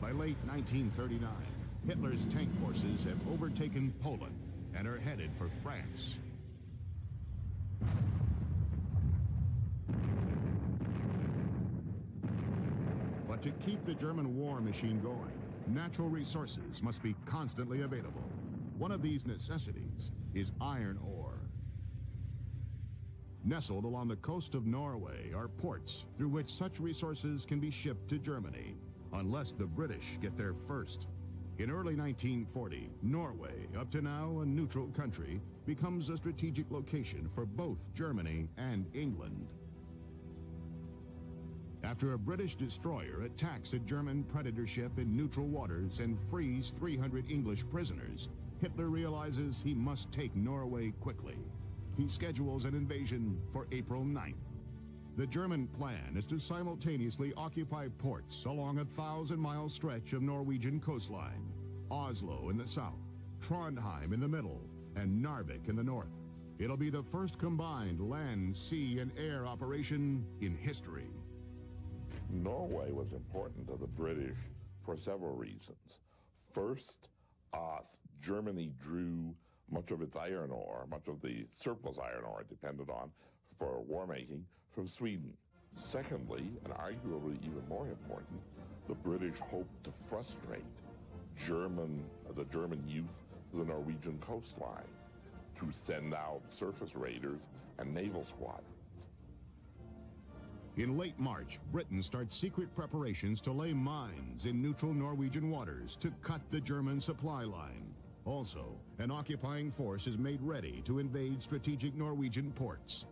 By late 1939, Hitler's tank forces have overtaken Poland and are headed for France. But to keep the German war machine going, natural resources must be constantly available. One of these necessities is iron ore. Nestled along the coast of Norway are ports through which such resources can be shipped to Germany, unless the British get there first. In early 1940, Norway, up to now a neutral country, becomes a strategic location for both Germany and England. After a British destroyer attacks a German Predator ship in neutral waters and frees 300 English prisoners, Hitler realizes he must take Norway quickly. He schedules an invasion for April 9th. The German plan is to simultaneously occupy ports along a 1,000-mile stretch of Norwegian coastline. Oslo in the south, Trondheim in the middle, and Narvik in the north. It'll be the first combined land, sea, and air operation in history. Norway was important to the British for several reasons. First, Germany drew much of its iron ore, much of the surplus iron ore it depended on for war making, from Sweden. Secondly, and arguably even more important, the British hoped to frustrate the German youth to the Norwegian coastline to send out surface raiders and naval squadrons. In late March, Britain starts secret preparations to lay mines in neutral Norwegian waters to cut the German supply line. Also, an occupying force is made ready to invade strategic Norwegian ports.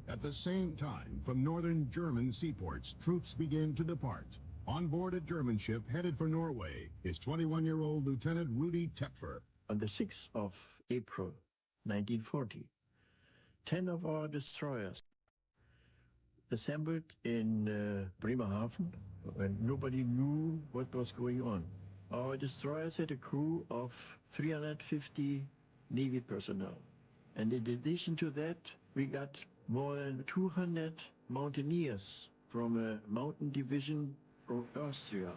At the same time, from northern German seaports, troops begin to depart. On board a German ship headed for Norway is 21-year-old Lieutenant Rudi Tepfer. On the 6th of April 1940, 10 of our destroyers assembled in Bremerhaven, when nobody knew what was going on. Our destroyers had a crew of 350 Navy personnel. And in addition to that, we got more than 200 mountaineers from a mountain division from Austria.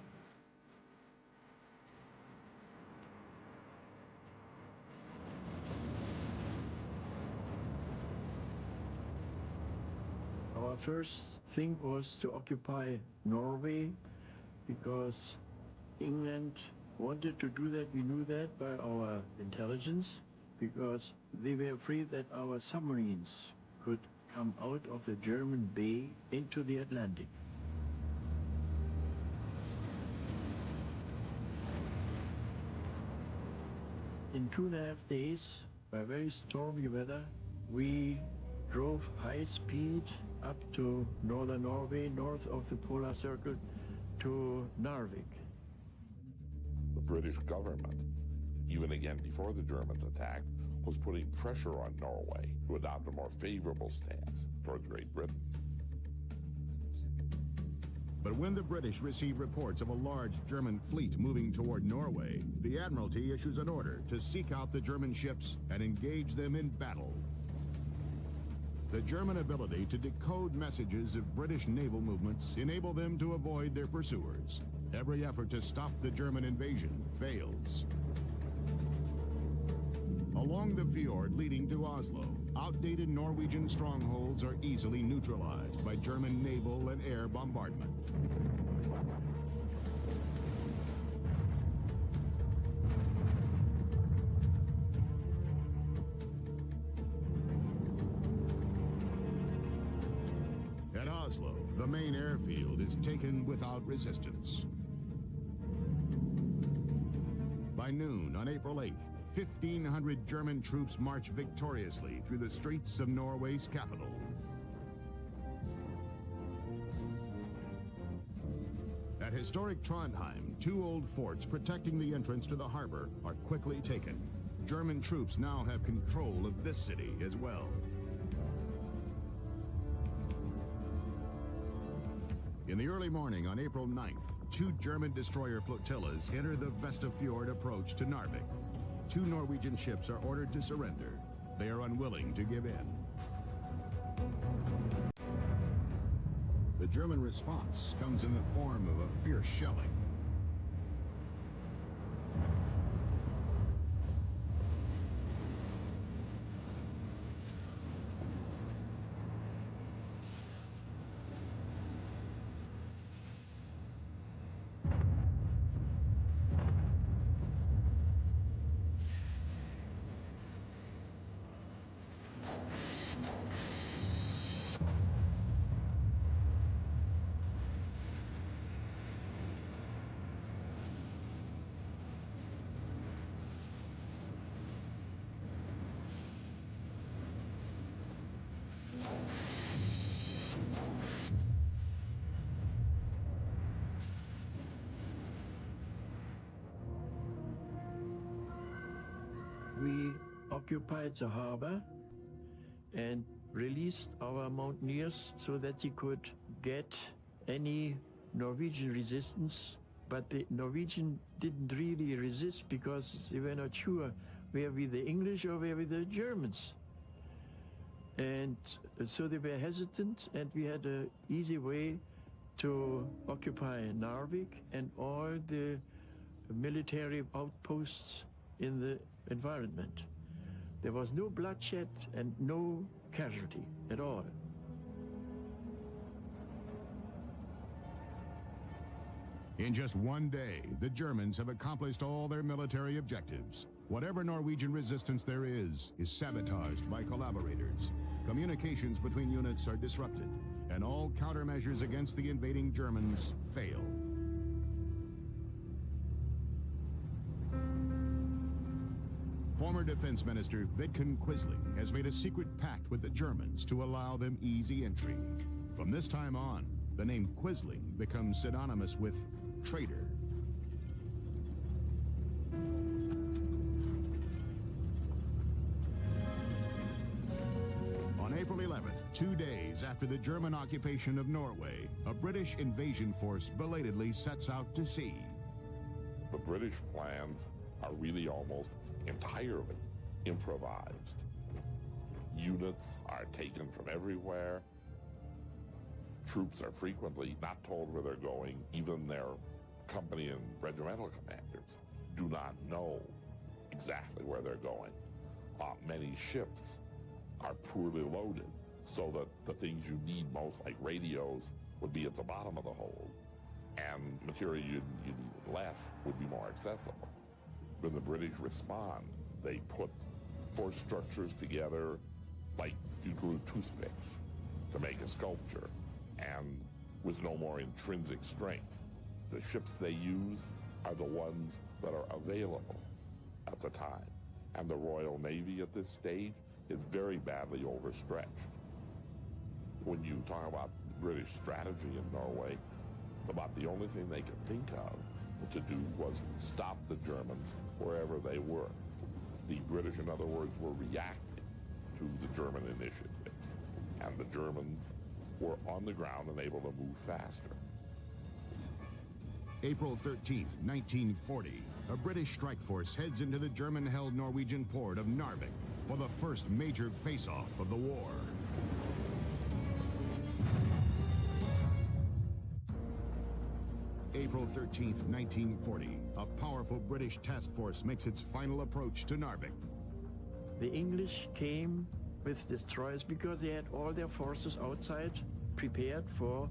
Our first thing was to occupy Norway because England wanted to do that. We knew that by our intelligence, because they were afraid that our submarines could come out of the German bay into the Atlantic. In 2.5 days, by very stormy weather, we drove high speed up to northern Norway, north of the polar circle, to Narvik. The British government, even again before the Germans attacked, was putting pressure on Norway to adopt a more favorable stance towards Great Britain. But when the British receive reports of a large German fleet moving toward Norway, the Admiralty issues an order to seek out the German ships and engage them in battle. The German ability to decode messages of British naval movements enable them to avoid their pursuers. Every effort to stop the German invasion fails. Along the fjord leading to Oslo, outdated Norwegian strongholds are easily neutralized by German naval and air bombardment. At Oslo, the main airfield is taken without resistance. By noon on April 8th, 1,500 German troops march victoriously through the streets of Norway's capital. At historic Trondheim, 2 old forts protecting the entrance to the harbor are quickly taken. German troops now have control of this city as well. In the early morning on April 9th, 2 German destroyer flotillas enter the Vestafjord approach to Narvik. 2 Norwegian ships are ordered to surrender. They are unwilling to give in. German response comes in the form of a fierce shelling. We occupied the harbor and released our mountaineers so that they could get any Norwegian resistance. But the Norwegian didn't really resist because they were not sure were we the English or were we the Germans. And so they were hesitant, and we had an easy way to occupy Narvik and all the military outposts in the environment. There was no bloodshed and no casualty at all. In just one day, the Germans have accomplished all their military objectives. Whatever Norwegian resistance there is sabotaged by collaborators. Communications between units are disrupted, and all countermeasures against the invading Germans fail. Former Defense Minister Vidkun Quisling has made a secret pact with the Germans to allow them easy entry. From this time on, the name Quisling becomes synonymous with traitor. On April 11th, 2 days after the German occupation of Norway, a British invasion force belatedly sets out to sea. The British plans are really almost entirely improvised. Units are taken from everywhere. Troops are frequently not told where they're going. Even their company and regimental commanders do not know exactly where they're going. Many ships are poorly loaded, so that the things you need most, like radios, would be at the bottom of the hold, and material you need less would be more accessible. When the British respond, they put force structures together like you glue toothpicks to make a sculpture, and with no more intrinsic strength. The ships they use are the ones that are available at the time. And the Royal Navy at this stage is very badly overstretched. When you talk about British strategy in Norway, about the only thing they could think of to do was stop the Germans wherever they were. The British, in other words, were reacting to the German initiatives, and the Germans were on the ground and able to move faster. April 13th, 1940, a British strike force heads into the German-held Norwegian port of Narvik for the first major face-off of the war. April 13th, 1940, a powerful British task force makes its final approach to Narvik. The English came with destroyers because they had all their forces outside prepared for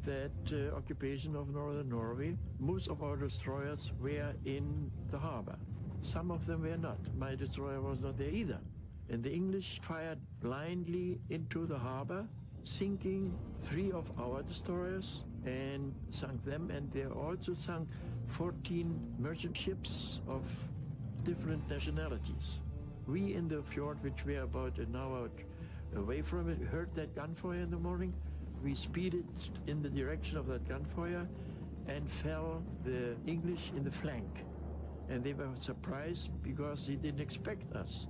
that occupation of northern Norway. Most of our destroyers were in the harbor. Some of them were not. My destroyer was not there either. And the English fired blindly into the harbor, sinking 3 of our destroyers and sunk them. And they also sunk 14 merchant ships of different nationalities. We in the fjord, which we are about an hour away from it, heard that gunfire in the morning. We speeded in the direction of that gunfire and fell the English in the flank. And they were surprised because they didn't expect us.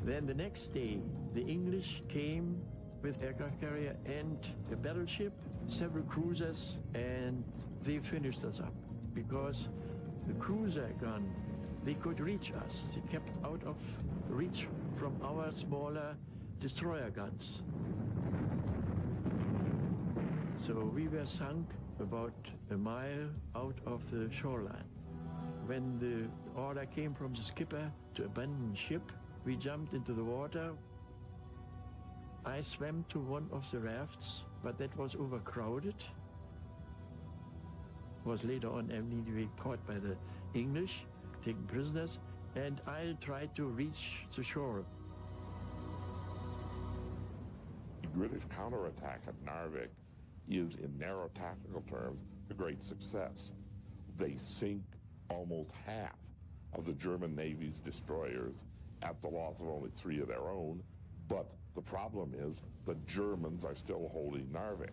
Then the next day, the English came with aircraft carrier and a battleship, several cruisers, and they finished us up because the cruiser gun, they could reach us. They kept out of reach from our smaller destroyer guns. So we were sunk about a mile out of the shoreline. When the order came from the skipper to abandon ship, we jumped into the water. I swam to one of the rafts, but that was overcrowded. Was later on anyway caught by the English, taken prisoners, and I tried to reach the shore. The British counterattack at Narvik is, in narrow tactical terms, a great success. They sink almost half of the German Navy's destroyers at the loss of only 3 of their own, but the problem is the Germans are still holding Narvik.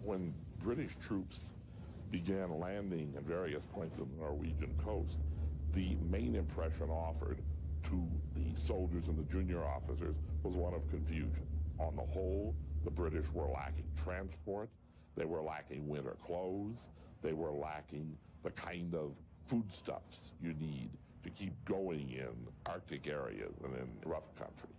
When British troops began landing at various points of the Norwegian coast, the main impression offered to the soldiers and the junior officers was one of confusion. On the whole, the British were lacking transport, they were lacking winter clothes, they were lacking the kind of foodstuffs you need to keep going in Arctic areas and in rough country.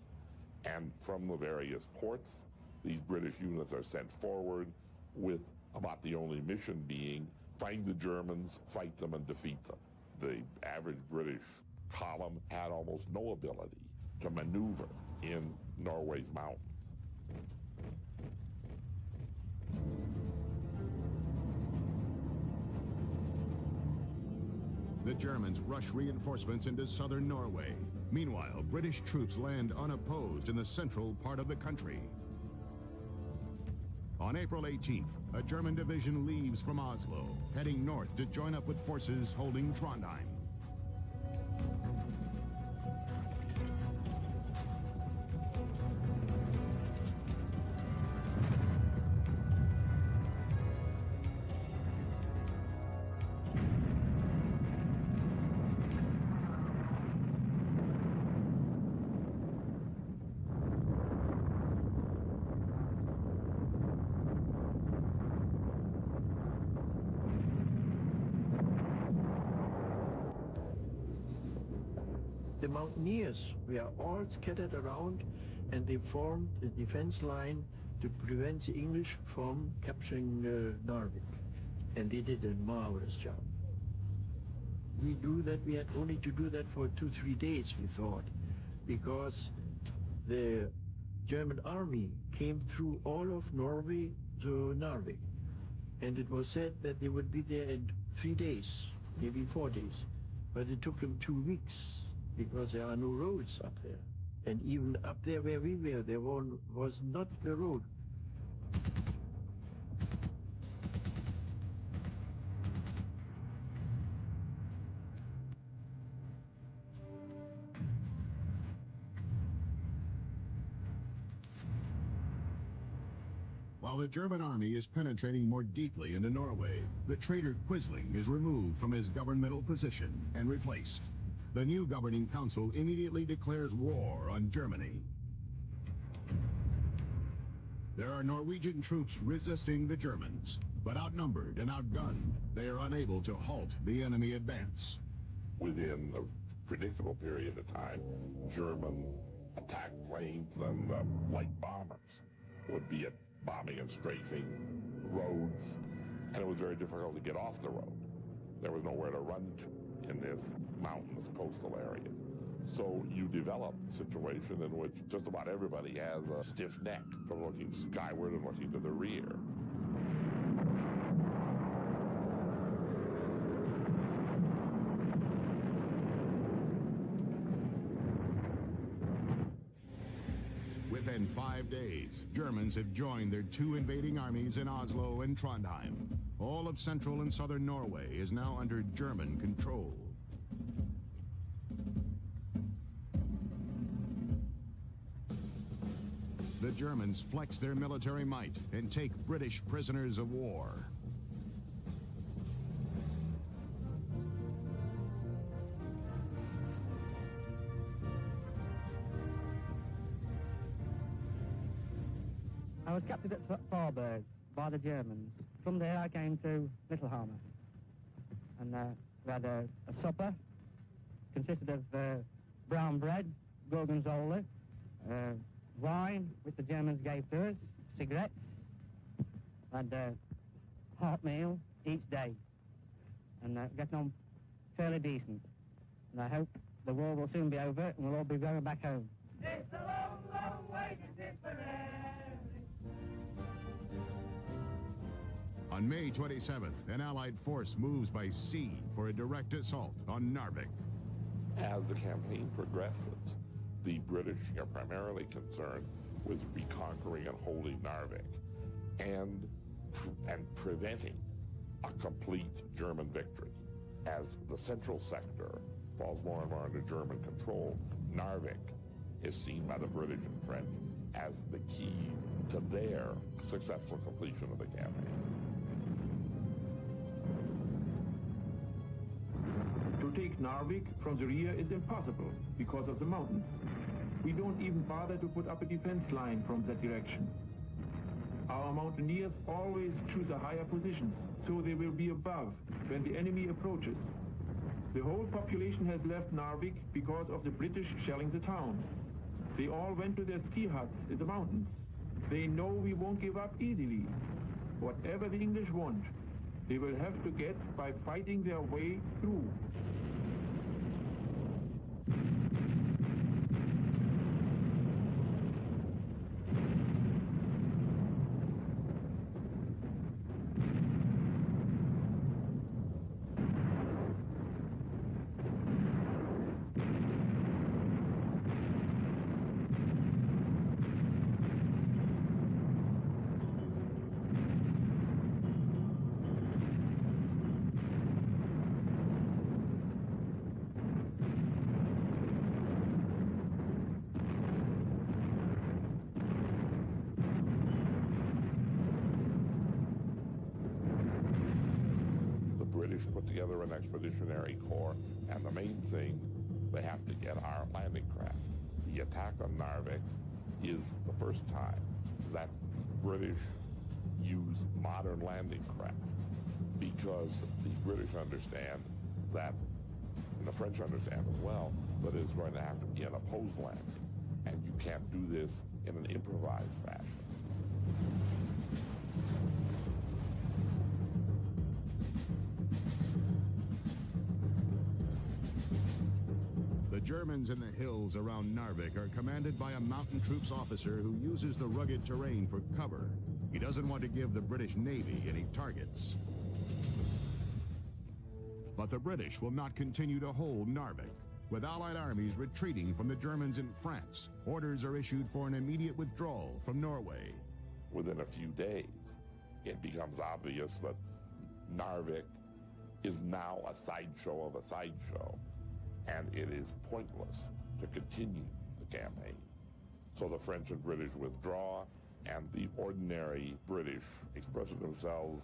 And from the various ports, these British units are sent forward with about the only mission being find the Germans, fight them, and defeat them. The average British column had almost no ability to maneuver in Norway's mountains. The Germans rush reinforcements into southern Norway. Meanwhile, British troops land unopposed in the central part of the country. On April 18th, a German division leaves from Oslo, heading north to join up with forces holding Trondheim. The mountaineers were all scattered around, and they formed a defense line to prevent the English from capturing Narvik. And they did a marvelous job. We had only to do that for 2-3 days, we thought, because the German army came through all of Norway to Narvik. And it was said that they would be there in 3 days, maybe 4 days. But it took them 2 weeks, because there are no roads up there. And even up there where we were, there was not the road. While the German army is penetrating more deeply into Norway, the traitor Quisling is removed from his governmental position and replaced. The new governing council immediately declares war on Germany. There are Norwegian troops resisting the Germans, but outnumbered and outgunned, they are unable to halt the enemy advance. Within a predictable period of time, German attack planes and light bombers would be bombing and strafing roads, and it was very difficult to get off the road. There was nowhere to run to in this mountainous coastal area. So you develop a situation in which just about everybody has a stiff neck from looking skyward and looking to the rear. Within 5 days, Germans had joined their 2 invading armies in Oslo and Trondheim. All of central and southern Norway is now under German control. The Germans flex their military might and take British prisoners of war. I was captured at Farberg by the Germans. From there I came to Littlehammer, and we had a supper, consisted of brown bread, gorgonzola, wine, which the Germans gave to us, cigarettes, had hot meal each day, and getting on fairly decent. And I hope the war will soon be over and we'll all be going back home. It's a long, long way to Tipperary. On May 27th, an Allied force moves by sea for a direct assault on Narvik. As the campaign progresses, the British are primarily concerned with reconquering and holding Narvik and preventing a complete German victory. As the central sector falls more and more under German control, Narvik is seen by the British and French as the key to their successful completion of the campaign. To take Narvik from the rear is impossible because of the mountains. We don't even bother to put up a defense line from that direction. Our mountaineers always choose a higher positions, so they will be above when the enemy approaches. The whole population has left Narvik because of the British shelling the town. They all went to their ski huts in the mountains. They know we won't give up easily. Whatever the English want, they will have to get by fighting their way through. Put together an expeditionary corps, and the main thing, they have to get our landing craft. The attack on Narvik is the first time that the British use modern landing craft, because the British understand that, and the French understand as well, that it's going to have to be an opposed landing, and you can't do this in an improvised fashion. The Germans in the hills around Narvik are commanded by a mountain troops officer who uses the rugged terrain for cover. He doesn't want to give the British Navy any targets. But the British will not continue to hold Narvik. With Allied armies retreating from the Germans in France, orders are issued for an immediate withdrawal from Norway. Within a few days, it becomes obvious that Narvik is now a sideshow of a sideshow, and it is pointless to continue the campaign. So the French and British withdraw, and the ordinary British express themselves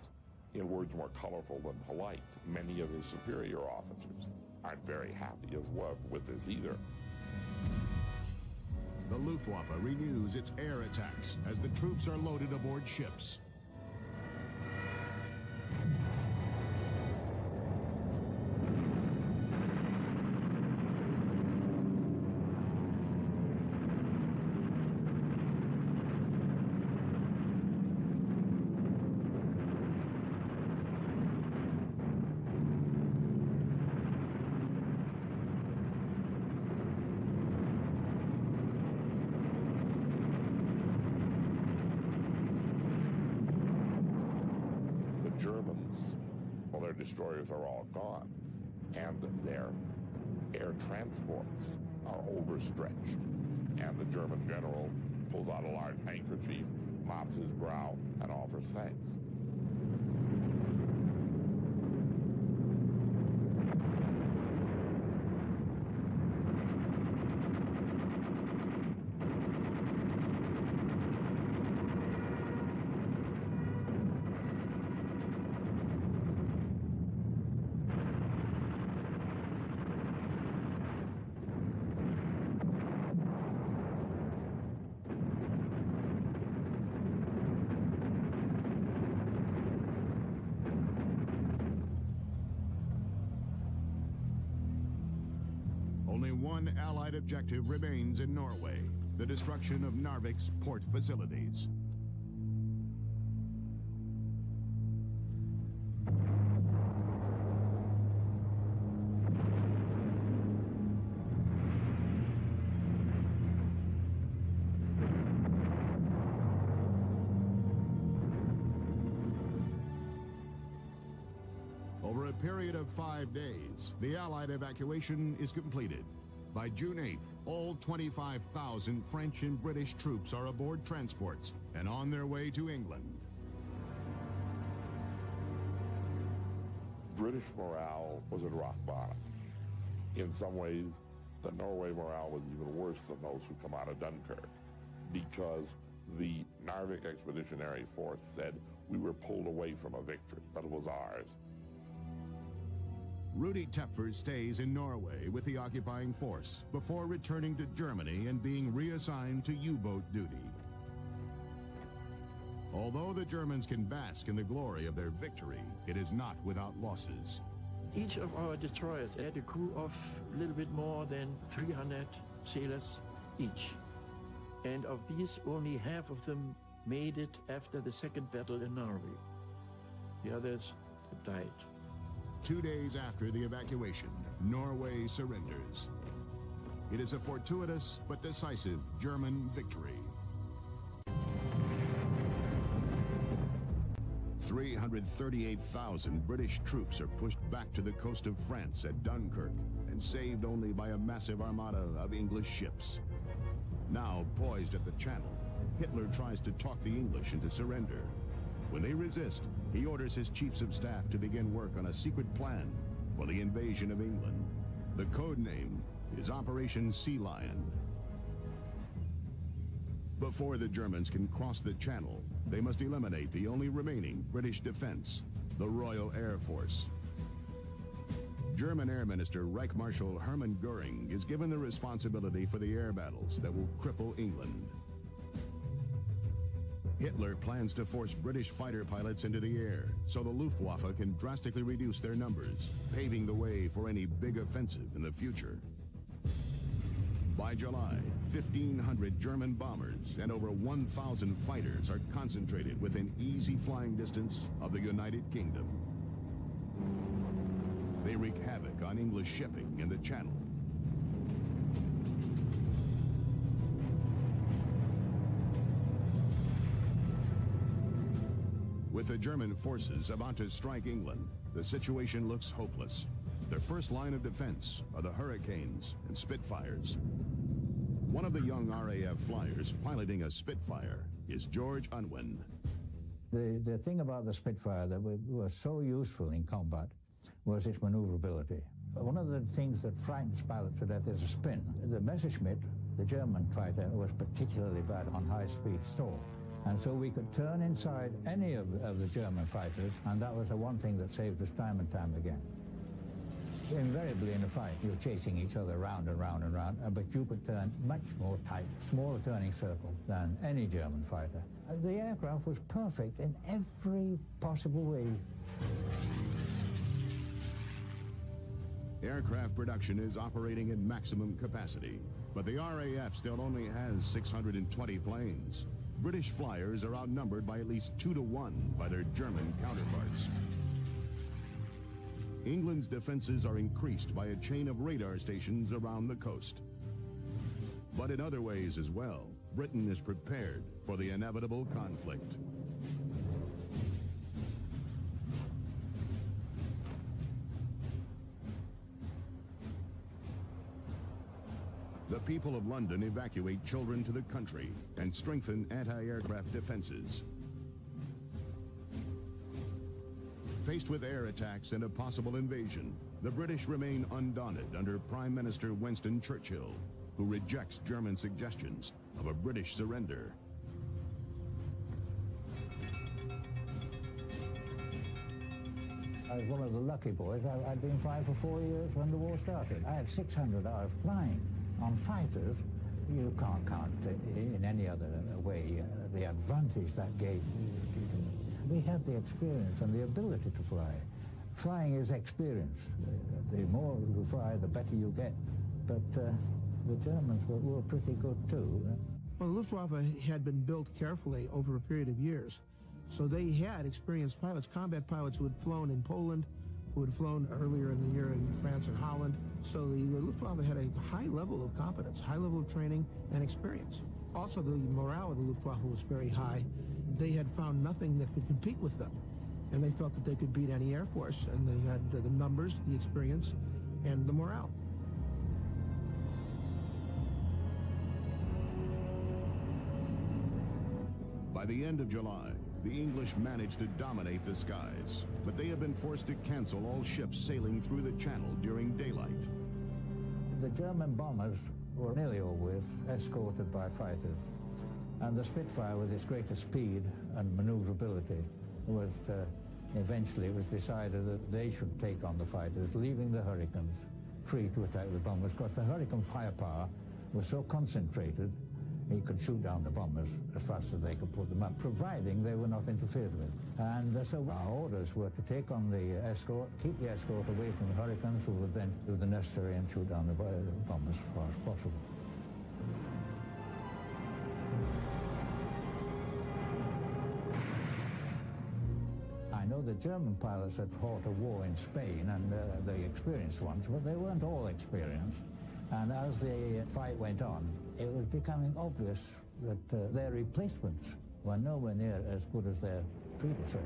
in words more colorful than polite. Many of his superior officers aren't very happy as well with this either. The Luftwaffe renews its air attacks as the troops are loaded aboard ships. Germans, well, their destroyers are all gone, and their air transports are overstretched. And the German general pulls out a large handkerchief, mops his brow, and offers thanks. Only one Allied objective remains in Norway, the destruction of Narvik's port facilities. Over a period of 5 days, the Allied evacuation is completed. By June 8th, all 25,000 French and British troops are aboard transports and on their way to England. British morale was at rock bottom. In some ways, the Norway morale was even worse than those who come out of Dunkirk, because the Narvik Expeditionary Force said we were pulled away from a victory, but it was ours. Rudi Tepfer stays in Norway with the occupying force before returning to Germany and being reassigned to U-boat duty. Although the Germans can bask in the glory of their victory, it is not without losses. Each of our destroyers had a crew of a little bit more than 300 sailors each. And of these, only half of them made it after the second battle in Norway. The others died. 2 days after the evacuation, Norway surrenders. It is a fortuitous but decisive German victory. 338,000 British troops are pushed back to the coast of France at Dunkirk and saved only by a massive armada of English ships. Now poised at the Channel, Hitler tries to talk the English into surrender. When they resist, he orders his chiefs of staff to begin work on a secret plan for the invasion of England. The code name is Operation Sea Lion. Before the Germans can cross the Channel, they must eliminate the only remaining British defense, the Royal Air Force. German Air Minister Reich Marshal Hermann Göring is given the responsibility for the air battles that will cripple England. Hitler plans to force British fighter pilots into the air so the Luftwaffe can drastically reduce their numbers, paving the way for any big offensive in the future. By July, 1,500 German bombers and over 1,000 fighters are concentrated within easy flying distance of the United Kingdom. They wreak havoc on English shipping in the Channel. With the German forces about to strike England, the situation looks hopeless. Their first line of defense are the Hurricanes and Spitfires. One of the young RAF flyers piloting a Spitfire is George Unwin. The thing about the Spitfire that was so useful in combat was its maneuverability. One of the things that frightens pilots to death is a spin. The Messerschmitt, the German fighter, was particularly bad on high-speed stall. And so we could turn inside any of the German fighters, and that was the one thing that saved us time and time again. Invariably in a fight, you're chasing each other round and round and round, but you could turn much more tight, smaller turning circle than any German fighter. The aircraft was perfect in every possible way. Aircraft production is operating at maximum capacity, but the RAF still only has 620 planes. British flyers are outnumbered by at least 2 to 1 by their German counterparts. England's defenses are increased by a chain of radar stations around the coast. But in other ways as well, Britain is prepared for the inevitable conflict. The people of London evacuate children to the country and strengthen anti-aircraft defenses. Faced with air attacks and a possible invasion, the British remain undaunted under Prime Minister Winston Churchill, who rejects German suggestions of a British surrender. I was one of the lucky boys. I'd been flying for 4 years when the war started. I had 600 hours flying. On fighters, you can't count in any other way the advantage that gave. We had the experience and the ability to fly. Flying is experience. The more you fly, the better you get. But the Germans were pretty good too. Well, the Luftwaffe had been built carefully over a period of years. So they had experienced pilots, combat pilots who had flown in Poland, who had flown earlier in the year in France and Holland. So the Luftwaffe had a high level of competence, high level of training and experience. Also, the morale of the Luftwaffe was very high. They had found nothing that could compete with them. And they felt that they could beat any Air Force, and they had the numbers, the experience, and the morale. By the end of July, the English managed to dominate the skies, but they have been forced to cancel all ships sailing through the channel during daylight. The German bombers were nearly always escorted by fighters, and the Spitfire, with its greater speed and maneuverability, was eventually it was decided that they should take on the fighters, leaving the Hurricanes free to attack the bombers, because the Hurricane firepower was so concentrated he could shoot down the bombers as fast as they could put them up, providing they were not interfered with. And so our orders were to take on the escort, keep the escort away from the Hurricanes, who would then do the necessary and shoot down the bombers as far as possible. I know the German pilots had fought a war in Spain, and the experienced ones, but they weren't all experienced. And as the fight went on, it was becoming obvious that their replacements were nowhere near as good as their predecessors.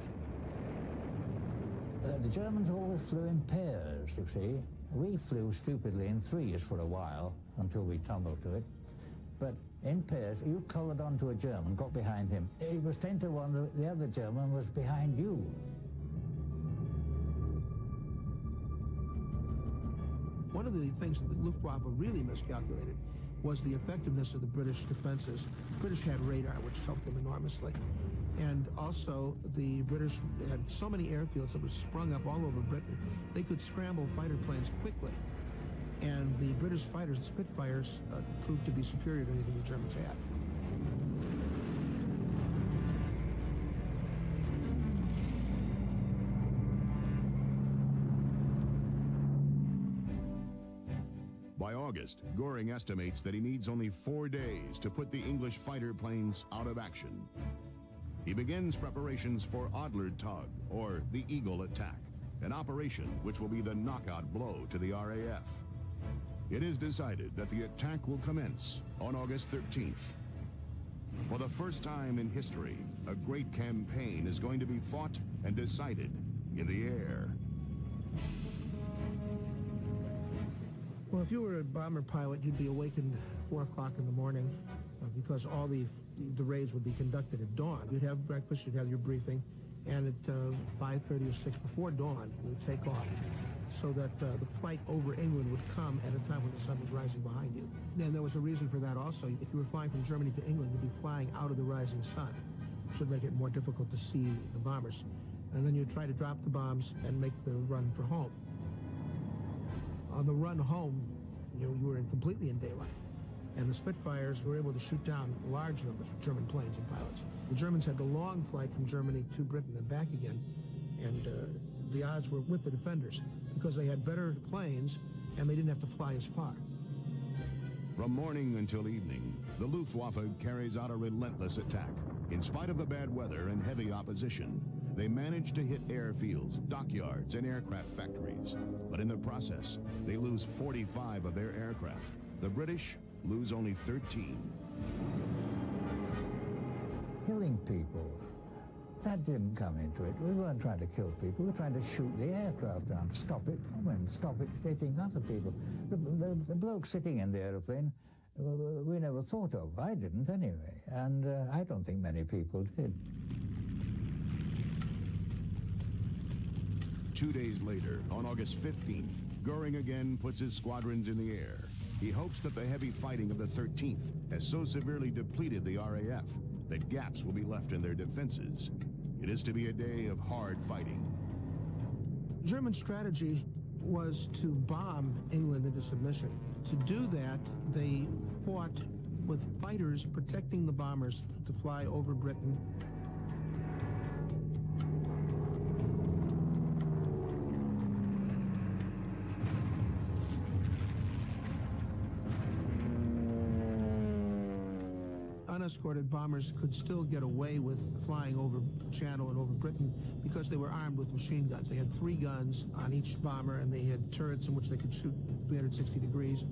The Germans always flew in pairs, you see. We flew stupidly in threes for a while until we tumbled to it. But in pairs, you colored onto a German, got behind him. It was 10 to 1 that the other German was behind you. One of the things that the Luftwaffe really miscalculated was the effectiveness of the British defenses. The British had radar, which helped them enormously. And also, the British had so many airfields that were sprung up all over Britain, they could scramble fighter planes quickly. And the British fighters, the Spitfires, proved to be superior to anything the Germans had. By August, Goring estimates that he needs only 4 days to put the English fighter planes out of action. He begins preparations for Adler Tag, or the Eagle attack, an operation which will be the knockout blow to the RAF. It is decided that the attack will commence on August 13th. For the first time in history, a great campaign is going to be fought and decided in the air. Well, if you were a bomber pilot, you'd be awakened at 4 o'clock in the morning because all the raids would be conducted at dawn. You'd have breakfast, you'd have your briefing, and at 5:30 or 6 before dawn, you would take off so that the flight over England would come at a time when the sun was rising behind you. And there was a reason for that also. If you were flying from Germany to England, you'd be flying out of the rising sun, which would make it more difficult to see the bombers. And then you'd try to drop the bombs and make the run for home. On the run home, you were completely in daylight. And the Spitfires were able to shoot down large numbers of German planes and pilots. The Germans had the long flight from Germany to Britain and back again, and the odds were with the defenders because they had better planes and they didn't have to fly as far. From morning until evening, the Luftwaffe carries out a relentless attack. In spite of the bad weather and heavy opposition, they manage to hit airfields, dockyards, and aircraft factories. But in the process, they lose 45 of their aircraft. The British lose only 13. Killing people, that didn't come into it. We weren't trying to kill people. We were trying to shoot the aircraft down, stop it coming, stop it hitting other people. The bloke sitting in the airplane, we never thought of. I didn't anyway, and I don't think many people did. 2 days later, on August 15th, Goring again puts his squadrons in the air. He hopes that the heavy fighting of the 13th has so severely depleted the RAF that gaps will be left in their defenses. It is to be a day of hard fighting. German strategy was to bomb England into submission. To do that, they fought with fighters protecting the bombers to fly over Britain. Unescorted bombers could still get away with flying over the Channel and over Britain because they were armed with machine guns. They had 3 guns on each bomber, and they had turrets in which they could shoot 360 degrees.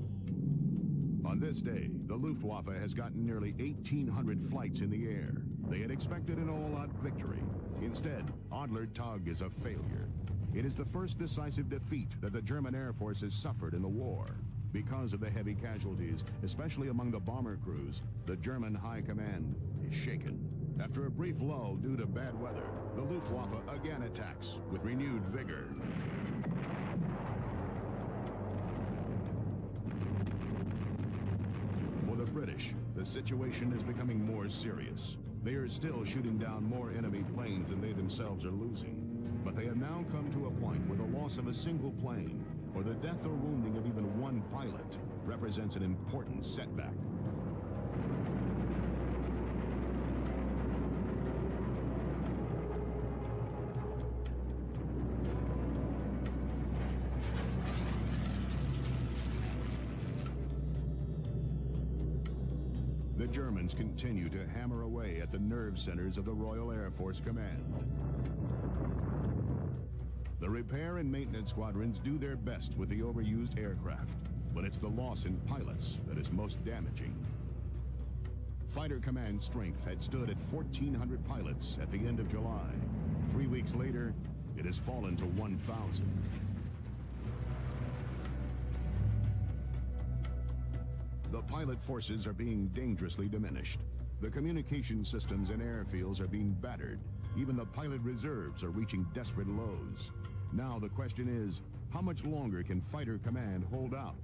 On this day, the Luftwaffe has gotten nearly 1,800 flights in the air. They had expected an all-out victory. Instead, Adler Tag is a failure. It is the first decisive defeat that the German Air Force has suffered in the war. Because of the heavy casualties, especially among the bomber crews, the German High Command is shaken. After a brief lull due to bad weather, the Luftwaffe again attacks with renewed vigor. For the British, the situation is becoming more serious. They are still shooting down more enemy planes than they themselves are losing. But they have now come to a point where the loss of a single plane, or the death or wounding of even one pilot, represents an important setback. The Germans continue to hammer away at the nerve centers of the Royal Air Force Command. The repair and maintenance squadrons do their best with the overused aircraft, but it's the loss in pilots that is most damaging. Fighter command strength had stood at 1,400 pilots at the end of July. 3 weeks later, it has fallen to 1,000. The pilot forces are being dangerously diminished. The communication systems and airfields are being battered. Even the pilot reserves are reaching desperate lows. Now the question is, how much longer can fighter command hold out?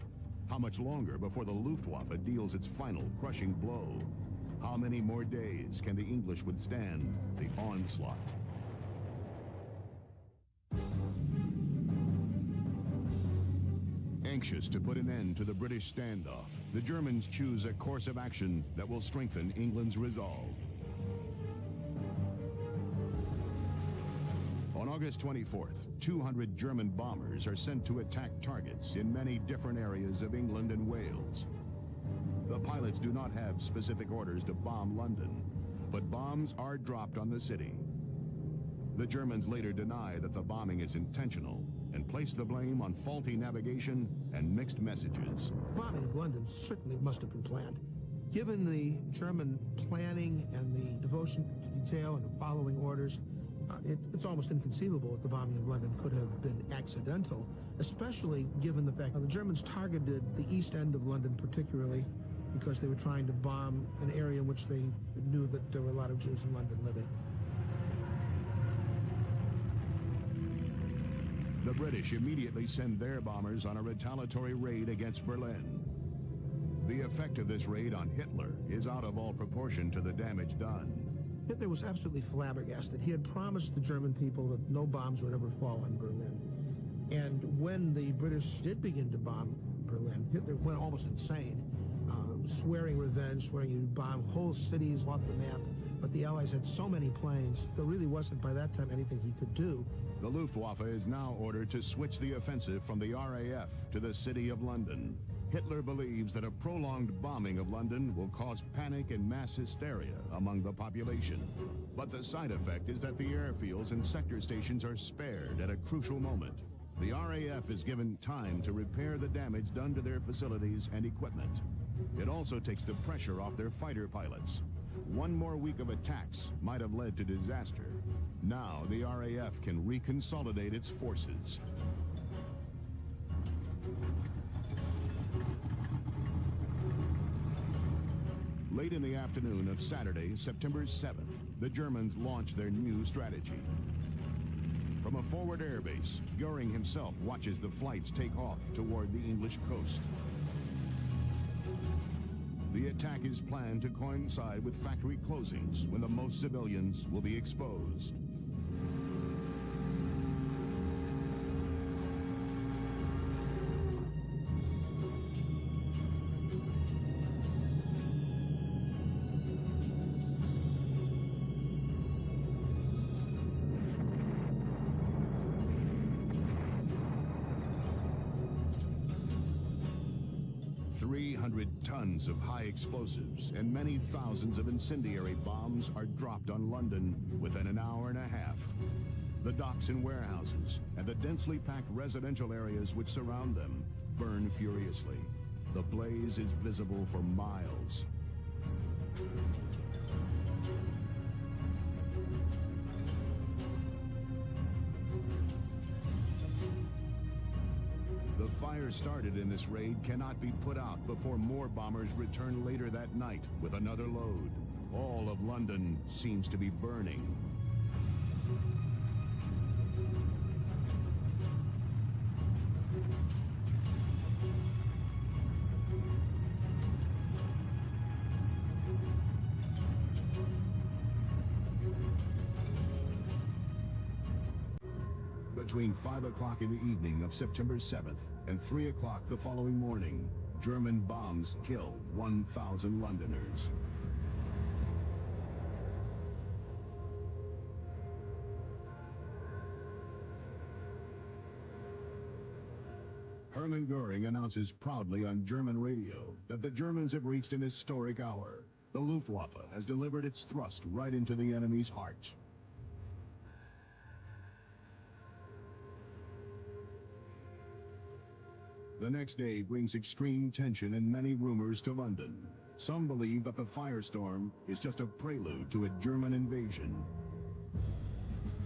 How much longer before the Luftwaffe deals its final crushing blow? How many more days can the English withstand the onslaught? Anxious to put an end to the British standoff, the Germans choose a course of action that will strengthen England's resolve. On August 24th, 200 German bombers are sent to attack targets in many different areas of England and Wales. The pilots do not have specific orders to bomb London, but bombs are dropped on the city. The Germans later deny that the bombing is intentional and place the blame on faulty navigation and mixed messages. Bombing of London certainly must have been planned. Given the German planning and the devotion to detail and following orders, it's almost inconceivable that the bombing of London could have been accidental, especially given the fact that the Germans targeted the east end of London particularly because they were trying to bomb an area in which they knew that there were a lot of Jews in London living. The British immediately send their bombers on a retaliatory raid against Berlin. The effect of this raid on Hitler is out of all proportion to the damage done. Hitler was absolutely flabbergasted. He had promised the German people that no bombs would ever fall on Berlin. And when the British did begin to bomb Berlin, Hitler went almost insane, swearing revenge, swearing he would bomb whole cities off the map. But the Allies had so many planes, there really wasn't by that time anything he could do. The Luftwaffe is now ordered to switch the offensive from the RAF to the city of London. Hitler believes that a prolonged bombing of London will cause panic and mass hysteria among the population. But the side effect is that the airfields and sector stations are spared at a crucial moment. The RAF is given time to repair the damage done to their facilities and equipment. It also takes the pressure off their fighter pilots. One more week of attacks might have led to disaster. Now the RAF can reconsolidate its forces. Late in the afternoon of Saturday, September 7th, the Germans launched their new strategy. From a forward airbase, Goering himself watches the flights take off toward the English coast. The attack is planned to coincide with factory closings when the most civilians will be exposed. Tons of high explosives and many thousands of incendiary bombs are dropped on London within an hour and a half. The docks and warehouses and the densely packed residential areas which surround them burn furiously. The blaze is visible for miles. fire started in this raid cannot be put out before more bombers return later that night with another load. All of London seems to be burning. Between 5 o'clock in the evening of September 7th and 3 o'clock the following morning, German bombs kill 1,000 Londoners. Hermann Goering announces proudly on German radio that the Germans have reached an historic hour. The Luftwaffe has delivered its thrust right into the enemy's heart. The next day brings extreme tension and many rumors to London. Some believe that the firestorm is just a prelude to a German invasion.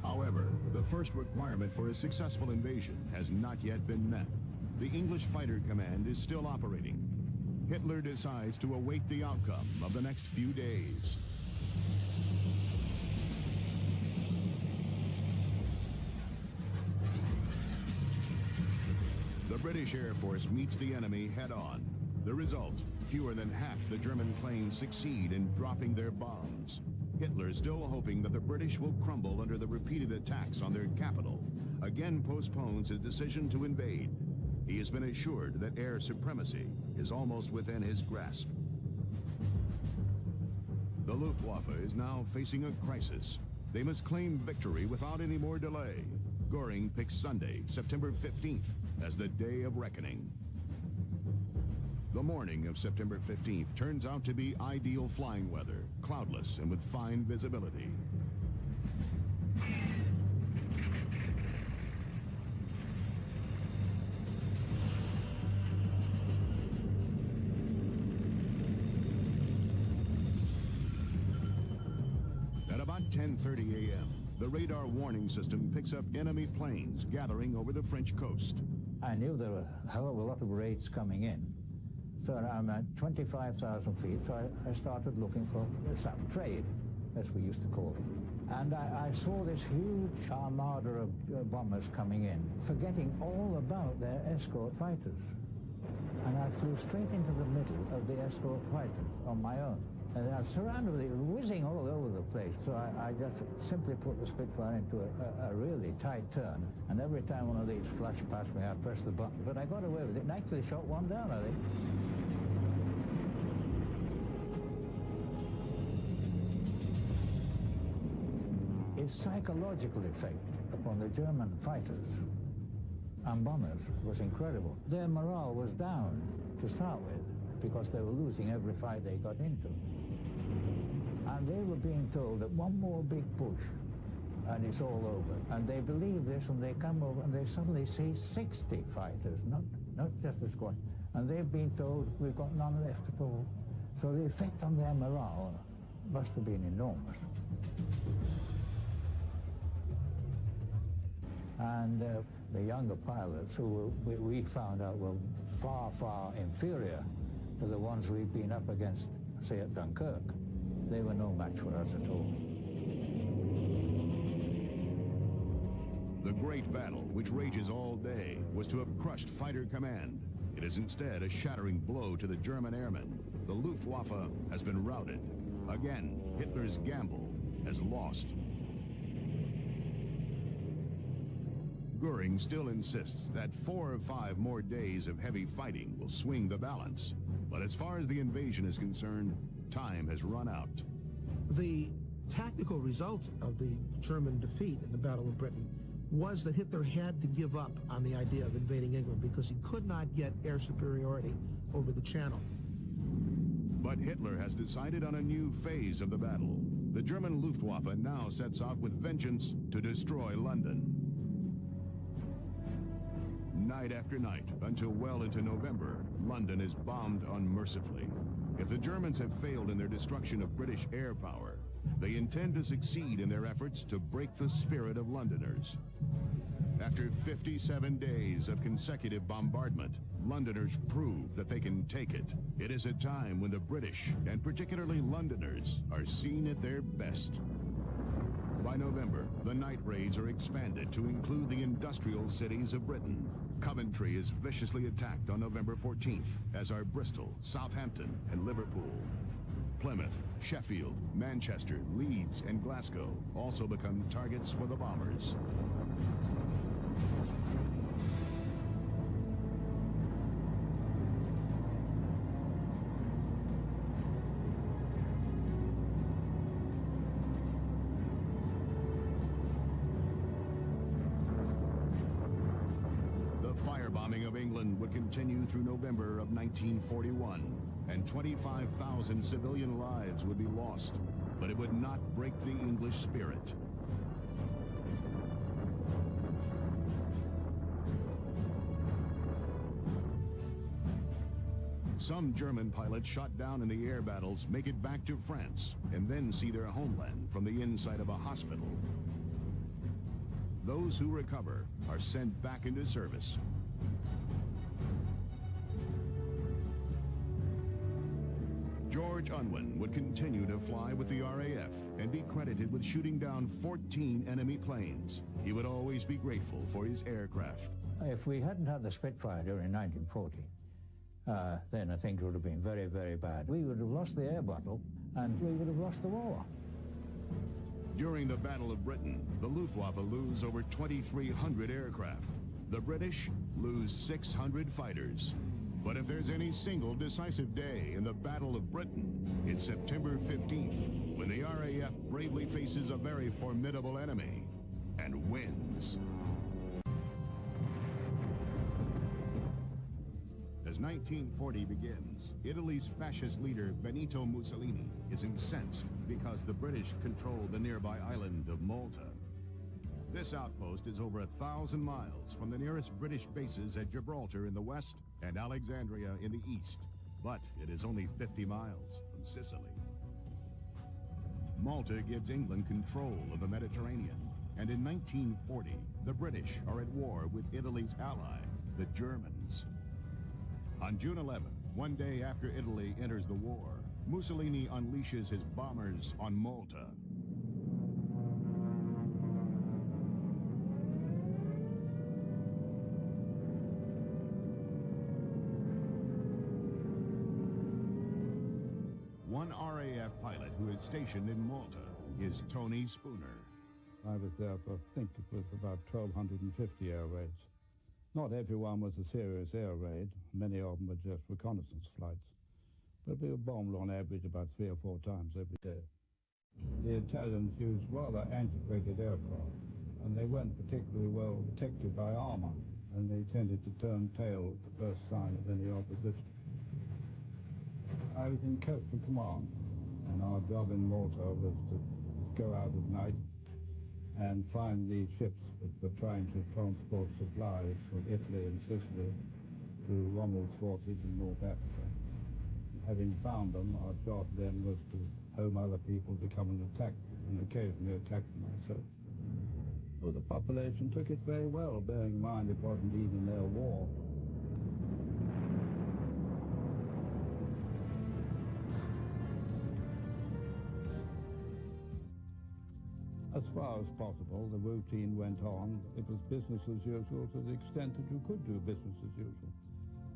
However, the first requirement for a successful invasion has not yet been met. The English Fighter Command is still operating. Hitler decides to await the outcome of the next few days. The British Air Force meets the enemy head-on. The result, fewer than half the German planes succeed in dropping their bombs. Hitler, still hoping that the British will crumble under the repeated attacks on their capital, again postpones his decision to invade. He has been assured that air supremacy is almost within his grasp. The Luftwaffe is now facing a crisis. They must claim victory without any more delay. Goering picks Sunday, September 15th, as the day of reckoning. The morning of September 15th turns out to be ideal flying weather, cloudless and with fine visibility. At about 10:30 a.m., the radar warning system picks up enemy planes gathering over the French coast. I knew there were a hell of a lot of raids coming in. So I'm at 25,000 feet, so I started looking for some trade, as we used to call it. And I saw this huge armada of bombers coming in, forgetting all about their escort fighters. And I flew straight into the middle of the escort fighters on my own. And I'm surrounded with it, whizzing all over the place. So I just simply put the Spitfire into a really tight turn. And every time one of these flashed past me, I pressed the button. But I got away with it and actually shot one down, I think. Its psychological effect upon the German fighters and bombers was incredible. Their morale was down to start with because they were losing every fight they got into. And they were being told that one more big push and it's all over. And they believe this and they come over and they suddenly see 60 fighters, not just a squad. And they've been told we've got none left at all. So the effect on their morale must have been enormous. And the younger pilots, who we found out were far, far inferior to the ones we'd been up against, say, at Dunkirk, they were no match for us at all. The great battle, which rages all day, was to have crushed Fighter Command. It is instead a shattering blow to the German airmen. The Luftwaffe has been routed. Again, Hitler's gamble has lost. Goering still insists that 4 or 5 more days of heavy fighting will swing the balance. But as far as the invasion is concerned, time has run out. The tactical result of the German defeat in the Battle of Britain was that Hitler had to give up on the idea of invading England because he could not get air superiority over the Channel. But Hitler has decided on a new phase of the battle. The German Luftwaffe now sets out with vengeance to destroy London. Night after night, until well into November, London is bombed unmercifully. If the Germans have failed in their destruction of British air power, they intend to succeed in their efforts to break the spirit of Londoners. After 57 days of consecutive bombardment, Londoners prove that they can take it. It is a time when the British, and particularly Londoners, are seen at their best. By November, the night raids are expanded to include the industrial cities of Britain. Coventry is viciously attacked on November 14th, as are Bristol, Southampton, and Liverpool. Plymouth, Sheffield, Manchester, Leeds, and Glasgow also become targets for the bombers. Of England would continue through November of 1941, and 25,000 civilian lives would be lost, but it would not break the English spirit. Some German pilots shot down in the air battles make it back to France and then see their homeland from the inside of a hospital. Those who recover are sent back into service. George Unwin would continue to fly with the RAF and be credited with shooting down 14 enemy planes. He would always be grateful for his aircraft. If we hadn't had the Spitfire during 1940, then things would have been very, very bad. We would have lost the air battle, and we would have lost the war. During the Battle of Britain, the Luftwaffe lose over 2,300 aircraft. The British lose 600 fighters. But if there's any single decisive day in the Battle of Britain, it's September 15th, when the RAF bravely faces a very formidable enemy and wins. As 1940 begins, Italy's fascist leader Benito Mussolini is incensed because the British control the nearby island of Malta. This outpost is over 1,000 miles from the nearest British bases at Gibraltar in the west and Alexandria in the east, but it is only 50 miles from Sicily. Malta gives England control of the Mediterranean, and in 1940, the British are at war with Italy's ally, the Germans. On June 11th, one day after Italy enters the war, Mussolini unleashes his bombers on Malta. One RAF pilot who is stationed in Malta is Tony Spooner. I was there for, I think it was about 1,250 air raids. Not everyone was a serious air raid. Many of them were just reconnaissance flights. But we were bombed on average about 3 or 4 times every day. The Italians used rather antiquated aircraft, and they weren't particularly well protected by armor, and they tended to turn tail at the first sign of any opposition. I was in coastal command, and our job in Malta was to go out at night and find these ships that were trying to transport supplies from Italy and Sicily to Rommel's forces in North Africa. Having found them, our job then was to home other people to come and attack, and occasionally attack them ourselves. Well, the population took it very well, bearing in mind it wasn't even their war. As far as possible, the routine went on. It was business as usual to the extent that you could do business as usual.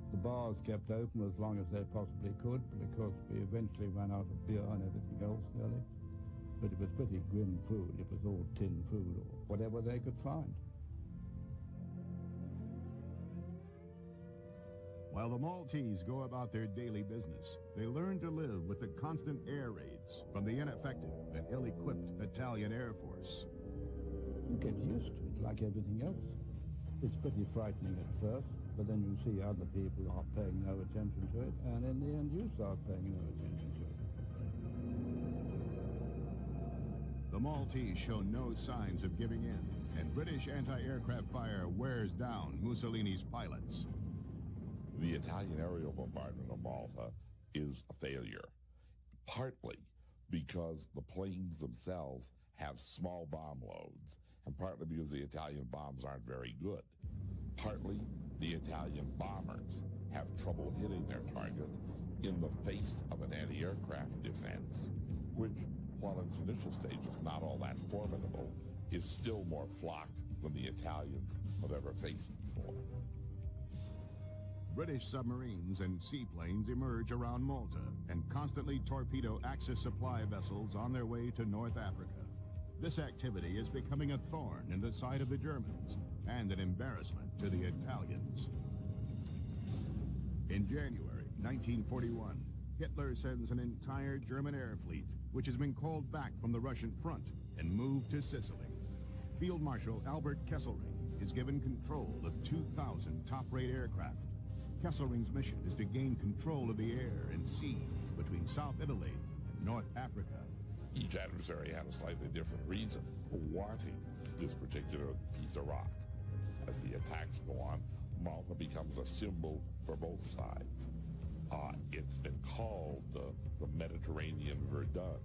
The bars kept open as long as they possibly could, because we eventually ran out of beer and everything else nearly. But it was pretty grim food. It was all tin food or whatever they could find. While the Maltese go about their daily business, they learn to live with the constant air raids from the ineffective and ill-equipped Italian Air Force. You get used to it like everything else. It's pretty frightening at first, but then you see other people are paying no attention to it, and in the end you start paying no attention to it. The Maltese show no signs of giving in, and British anti-aircraft fire wears down Mussolini's pilots. The Italian aerial bombardment of Malta is a failure, partly because the planes themselves have small bomb loads, and partly because the Italian bombs aren't very good. Partly, the Italian bombers have trouble hitting their target in the face of an anti-aircraft defense, which, while in its initial stages not all that formidable, is still more flocked than the Italians have ever faced before. British submarines and seaplanes emerge around Malta and constantly torpedo Axis supply vessels on their way to North Africa. This activity is becoming a thorn in the side of the Germans and an embarrassment to the Italians. In January 1941, Hitler sends an entire German air fleet, which has been called back from the Russian front and moved to Sicily. Field Marshal Albert Kesselring is given control of 2,000 top-rate aircraft. Kesselring's mission is to gain control of the air and sea between South Italy and North Africa. Each adversary had a slightly different reason for wanting this particular piece of rock. As the attacks go on, Malta becomes a symbol for both sides. It's been called the Mediterranean Verdun.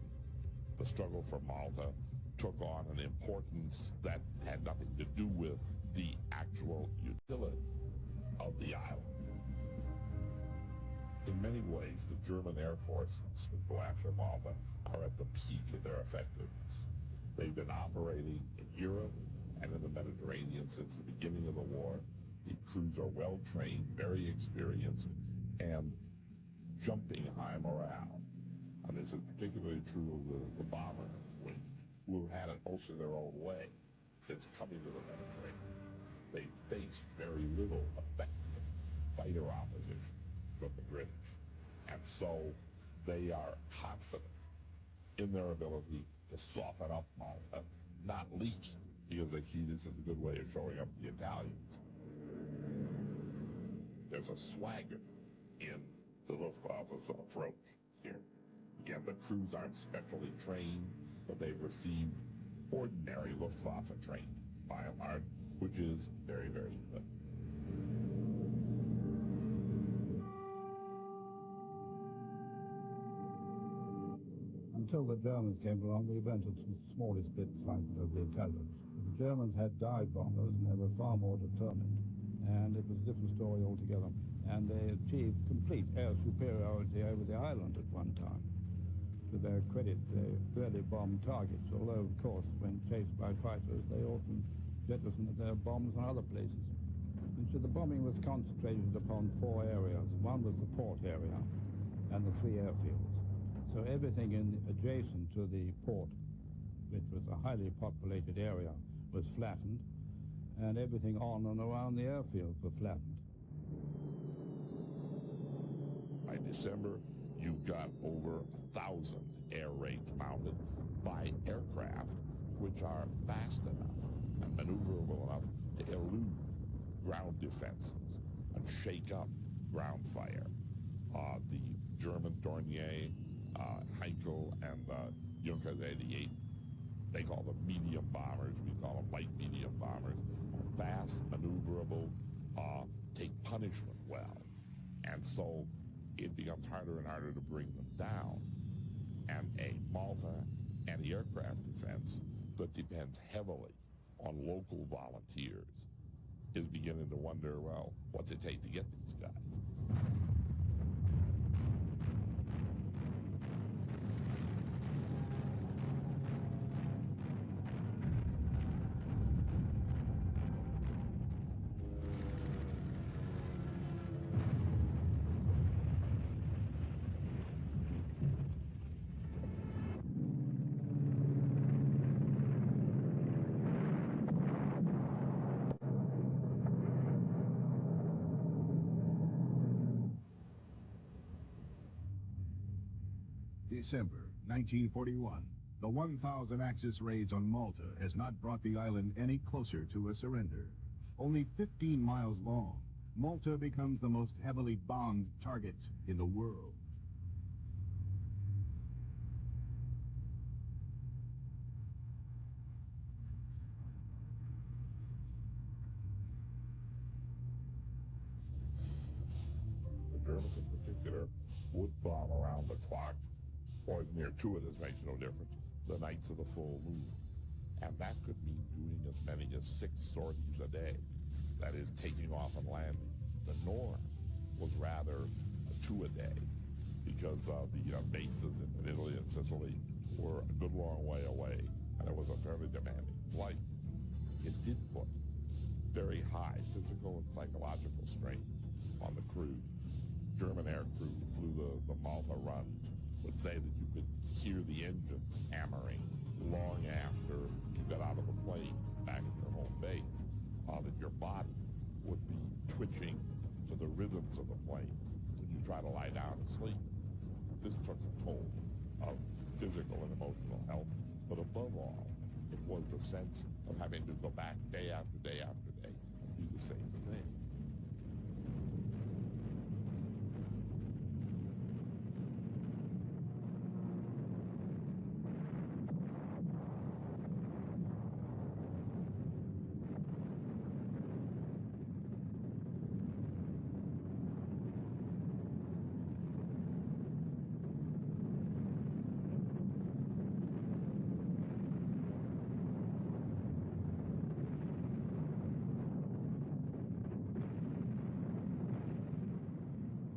The struggle for Malta took on an importance that had nothing to do with the actual utility of the island. In many ways, the German Air Forces who go after Malta are at the peak of their effectiveness. They've been operating in Europe and in the Mediterranean since the beginning of the war. The crews are well trained, very experienced, and jumping high morale. And this is particularly true of the bomber wings, who have had it most of their own way since coming to the Mediterranean. They faced very little effective fighter opposition from the British. And so they are confident in their ability to soften up Malta, not least because they see this as a good way of showing up the Italians. There's a swagger in the Luftwaffe's approach here. Again, the crews aren't specially trained, but they've received ordinary Luftwaffe training, by and large, which is very, very good. Until the Germans came along, we went at the smallest bit frightened of the Italians. The Germans had dive bombers, and they were far more determined. And it was a different story altogether. And they achieved complete air superiority over the island at one time. To their credit, they rarely bombed targets, although, of course, when chased by fighters, they often jettisoned their bombs on other places. And so the bombing was concentrated upon 4 areas. One was the port area and the 3 airfields. So everything adjacent to the port, which was a highly populated area, was flattened, and everything on and around the airfields were flattened. By December, you've got over 1,000 air raids mounted by aircraft which are fast enough and maneuverable enough to elude ground defenses and shake up ground fire. The German Dornier, Heinkel, and Junkers 88, they call them medium bombers, we call them light medium bombers, are fast, maneuverable, take punishment well. And so it becomes harder and harder to bring them down. And a Malta anti-aircraft defense that depends heavily on local volunteers is beginning to wonder, well, what's it take to get these guys? December 1941. The 1,000 Axis raids on Malta has not brought the island any closer to a surrender. Only 15 miles long, Malta becomes the most heavily bombed target in the world. The Germans in particular would bomb around the clock, or near to it, it makes no difference, the nights of the full moon. And that could mean doing as many as 6 sorties a day. That is, taking off and landing. The norm was rather 2 a day, because the bases in Italy and Sicily were a good long way away, and it was a fairly demanding flight. It did put very high physical and psychological strains on the crew. German air crew who flew the Malta runs would say that you could hear the engines hammering long after you got out of the plane back at your home base, that your body would be twitching to the rhythms of the plane when you try to lie down and sleep. This took a toll of physical and emotional health, but above all, it was the sense of having to go back day after day after day and do the same thing.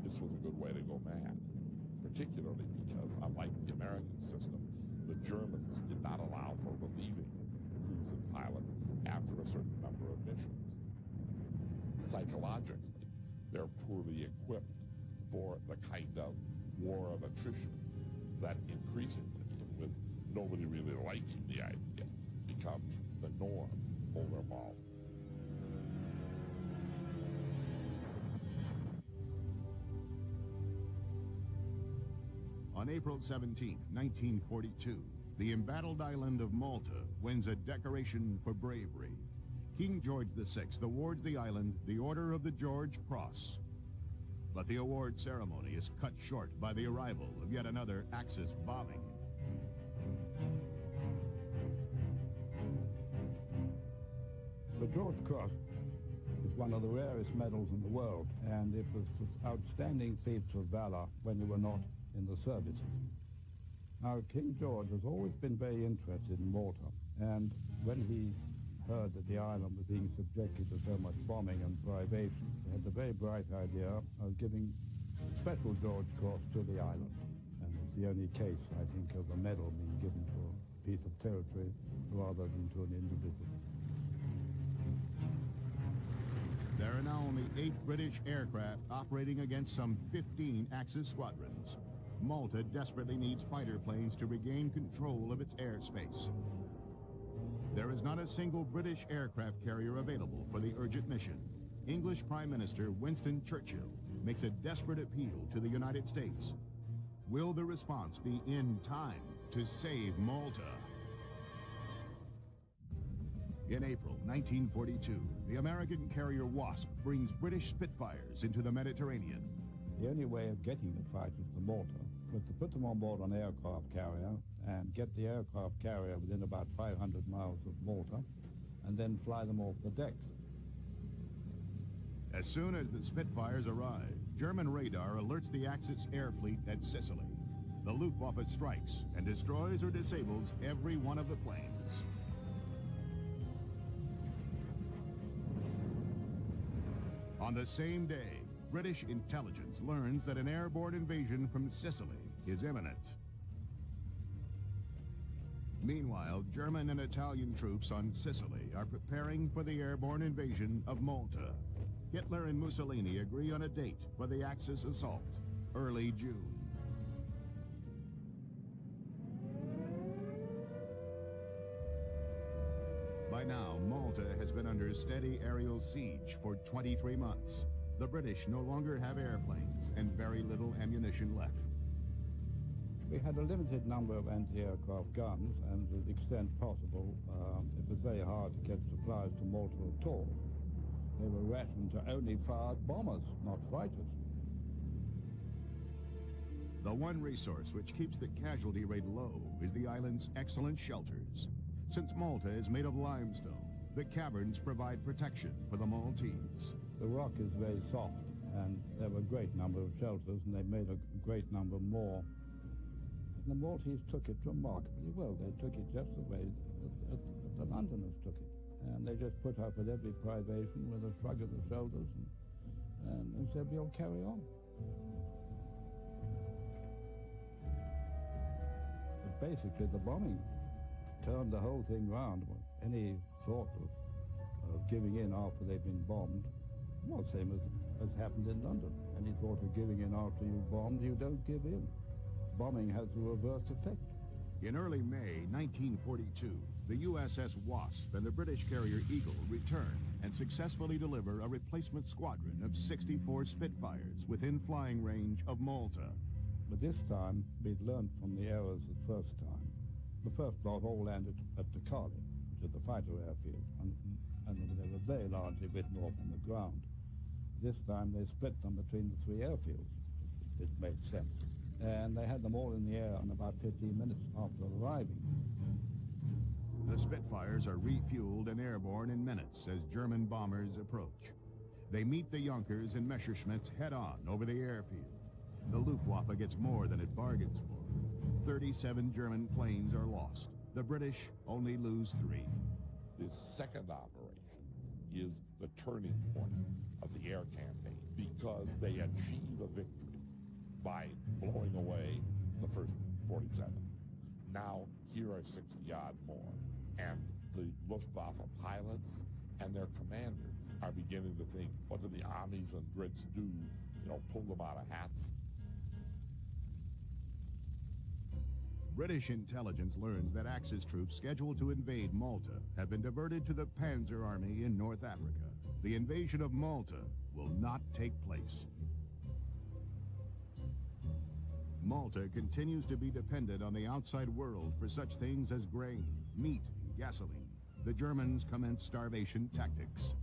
This was a good way to go mad, particularly because, unlike the American system, the Germans did not allow for relieving crews and pilots after a certain number of missions. Psychologically, they're poorly equipped for the kind of war of attrition that increasingly, with nobody really liking the idea, becomes the norm over Malta. On April 17, 1942, the embattled island of Malta wins a decoration for bravery. King George VI awards the island the Order of the George Cross. But the award ceremony is cut short by the arrival of yet another Axis bombing. The George Cross is one of the rarest medals in the world, and it was outstanding feats of valor when you were not in the services. Now, King George has always been very interested in Malta, and when he heard that the island was being subjected to so much bombing and privation, he had the very bright idea of giving a special George Cross to the island. And it's the only case, I think, of a medal being given to a piece of territory rather than to an individual. There are now only 8 British aircraft operating against some 15 Axis squadrons. Malta desperately needs fighter planes to regain control of its airspace. There is not a single British aircraft carrier available for the urgent mission. English Prime Minister Winston Churchill makes a desperate appeal to the United States. Will the response be in time to save Malta? In April 1942, the American carrier Wasp brings British Spitfires into the Mediterranean. The only way of getting the fighters to Malta was to put them on board an aircraft carrier and get the aircraft carrier within about 500 miles of Malta and then fly them off the decks. As soon as the Spitfires arrive, German radar alerts the Axis air fleet at Sicily. The Luftwaffe strikes and destroys or disables every one of the planes. On the same day, British intelligence learns that an airborne invasion from Sicily is imminent. Meanwhile, German and Italian troops on Sicily are preparing for the airborne invasion of Malta. Hitler and Mussolini agree on a date for the Axis assault, early June. By now, Malta has been under steady aerial siege for 23 months. The British no longer have airplanes and very little ammunition left. We had a limited number of anti-aircraft guns, and to the extent possible, it was very hard to get supplies to Malta at all. They were rationed to only fire bombers, not fighters. The one resource which keeps the casualty rate low is the island's excellent shelters. Since Malta is made of limestone, the caverns provide protection for the Maltese. The rock is very soft, and there were a great number of shelters, and they made a great number more. The Maltese took it remarkably well. They took it just the way that the Londoners took it. And they just put up with every privation with a shrug of the shoulders and said, we'll carry on. But basically, the bombing turned the whole thing round. Any thought of giving in after they've been bombed, well, same as happened in London. Any thought of giving in after you've bombed, you don't give in. Bombing has the reverse effect. In early May 1942, the USS Wasp and the British carrier Eagle return and successfully deliver a replacement squadron of 64 Spitfires within flying range of Malta. But this time, we'd learned from the errors the first time. The first lot all landed at Takali, which is the fighter airfield, and they were very largely bitten off on the ground. This time, they split them between the three airfields. It made sense. And they had them all in the air in about 15 minutes after arriving. The Spitfires are refueled and airborne in minutes as German bombers approach. They meet the Junkers and Messerschmitts head-on over the airfield. The Luftwaffe gets more than it bargains for. 37 German planes are lost. The British only lose 3. This second operation is the turning point of the air campaign because they achieve a victory by blowing away the first 47. Now, here are 60-odd more. And the Luftwaffe pilots and their commanders are beginning to think, what do the armies and Brits do? You know, pull them out of hats? British intelligence learns that Axis troops scheduled to invade Malta have been diverted to the Panzer Army in North Africa. The invasion of Malta will not take place. Malta continues to be dependent on the outside world for such things as grain, meat, and gasoline. The Germans commence starvation tactics.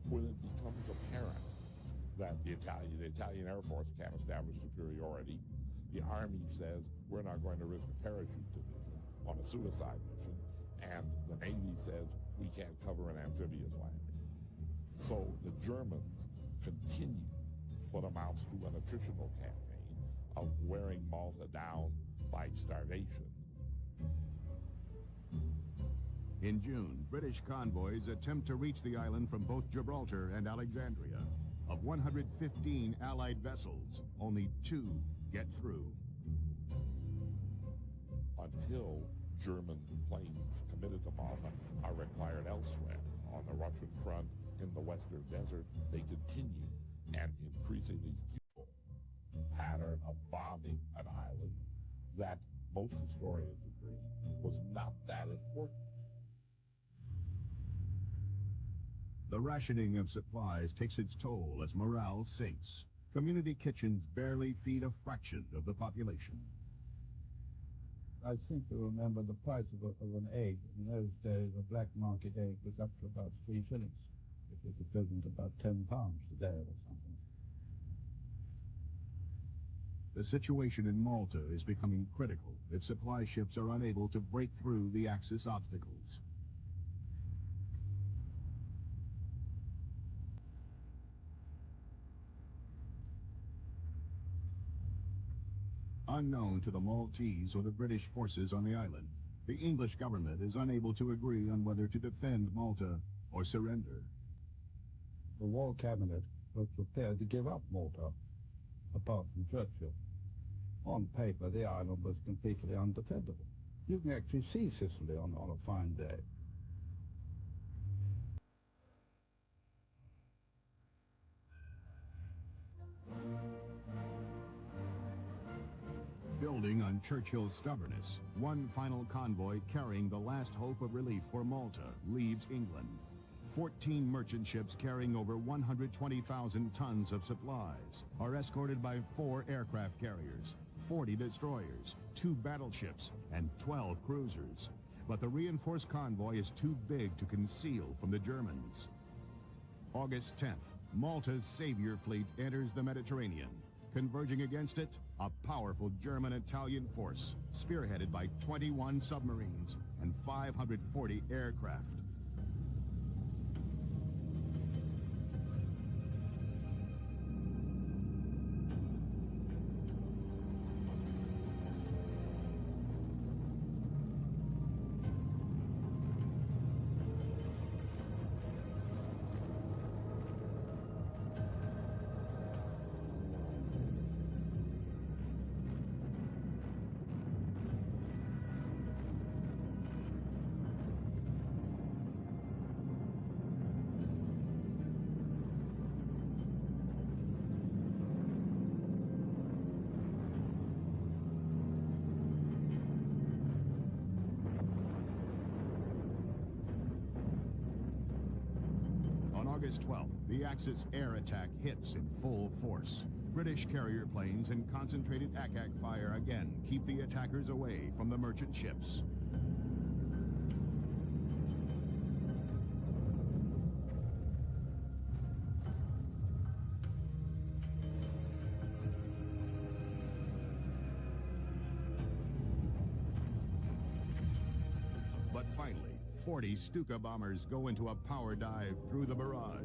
When it becomes apparent that the Italian Air Force can't establish superiority, the Army says, we're not going to risk a parachute division on a suicide mission, and the Navy says, we can't cover an amphibious landing. So the Germans continue what amounts to an attritional campaign of wearing Malta down by starvation. In June, British convoys attempt to reach the island from both Gibraltar and Alexandria. Of 115 Allied vessels, only 2 get through. Until German planes committed to Malta are required elsewhere. On the Russian front, in the Western Desert, they continue an increasingly futile pattern of bombing an island that most historians agree was not that important. The rationing of supplies takes its toll as morale sinks. Community kitchens barely feed a fraction of the population. I seem to remember the price of an egg. In those days, a black market egg was up to about 3 shillings, which is equivalent to about £10 today or something. The situation in Malta is becoming critical if supply ships are unable to break through the Axis obstacles. Unknown to the Maltese or the British forces on the island, the English government is unable to agree on whether to defend Malta or surrender. The war cabinet was prepared to give up Malta, apart from Churchill. On paper, the island was completely undefendable. You can actually see Sicily on a fine day. Building on Churchill's stubbornness, one final convoy carrying the last hope of relief for Malta leaves England. 14 merchant ships carrying over 120,000 tons of supplies are escorted by 4 aircraft carriers, 40 destroyers, 2 battleships, and 12 cruisers. But the reinforced convoy is too big to conceal from the Germans. August 10th, Malta's Savior fleet enters the Mediterranean. Converging against it, a powerful German-Italian force, spearheaded by 21 submarines and 540 aircraft. August 12th, the Axis air attack hits in full force. British carrier planes and concentrated ack-ack fire again keep the attackers away from the merchant ships. But finally, 40 Stuka bombers go into a power dive through the barrage.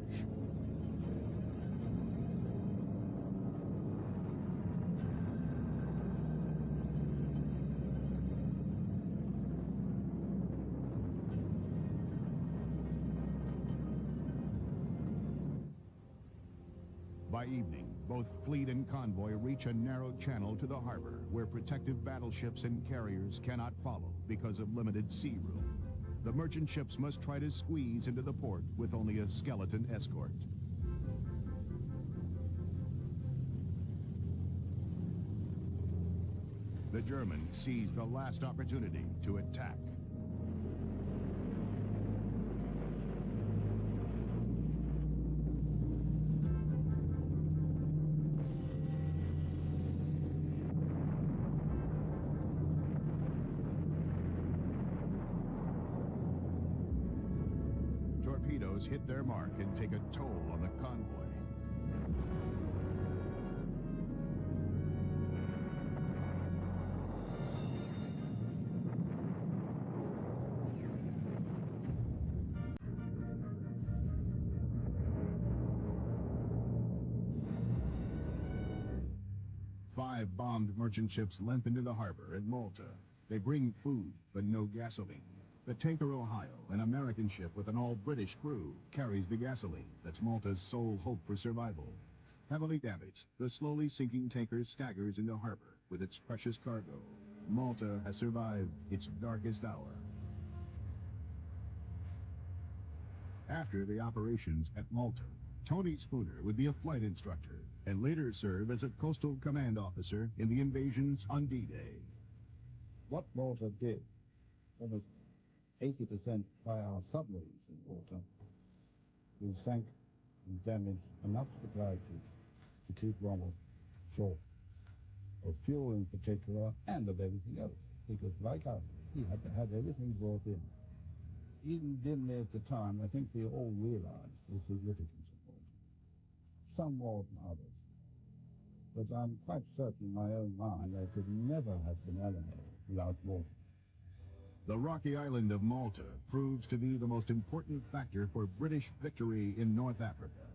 By evening, both fleet and convoy reach a narrow channel to the harbor where protective battleships and carriers cannot follow because of limited sea room. The merchant ships must try to squeeze into the port with only a skeleton escort. The Germans seize the last opportunity to attack. Torpedoes hit their mark and take a toll on the convoy. Five bombed merchant ships limp into the harbor at Malta. They bring food, but no gasoline. The tanker Ohio, an American ship with an all-British crew, carries the gasoline that's Malta's sole hope for survival. Heavily damaged, the slowly sinking tanker staggers into harbor with its precious cargo. Malta has survived its darkest hour. After the operations at Malta, Tony Spooner would be a flight instructor and later serve as a coastal command officer in the invasions on D-Day. What Malta did, almost 80% by our submarines in Malta, we sank and damaged enough supply ships to keep Rommel short of fuel in particular and of everything else, because like us, he had to have everything brought in. Even dimly at the time, I think we all realized the significance of Malta, some more than others. But I'm quite certain in my own mind I could never have been allied without Malta. The rocky island of Malta proves to be the most important factor for British victory in North Africa,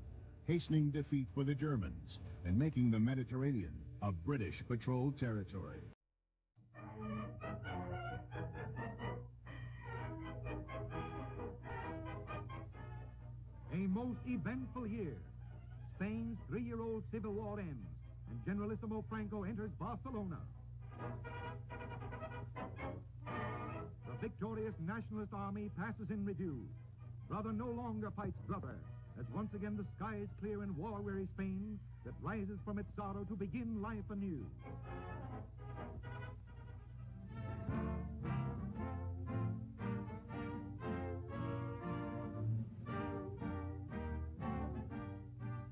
hastening defeat for the Germans and making the Mediterranean a British patrolled territory. A most eventful year. Spain's three-year-old civil war ends, and Generalissimo Franco enters Barcelona. The victorious nationalist army passes in review. Brother no longer fights brother, as once again the sky is clear in war-weary Spain that rises from its sorrow to begin life anew.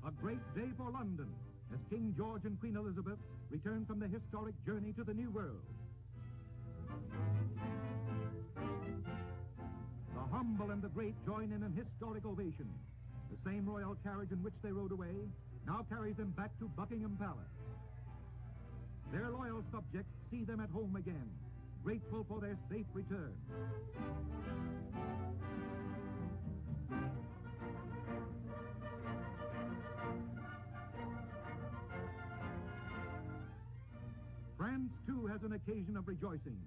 A great day for London, as King George and Queen Elizabeth return from the historic journey to the New World. The humble and the great join in an historic ovation. The same royal carriage in which they rode away now carries them back to Buckingham Palace. Their loyal subjects see them at home again, grateful for their safe return. France, too, has an occasion of rejoicing.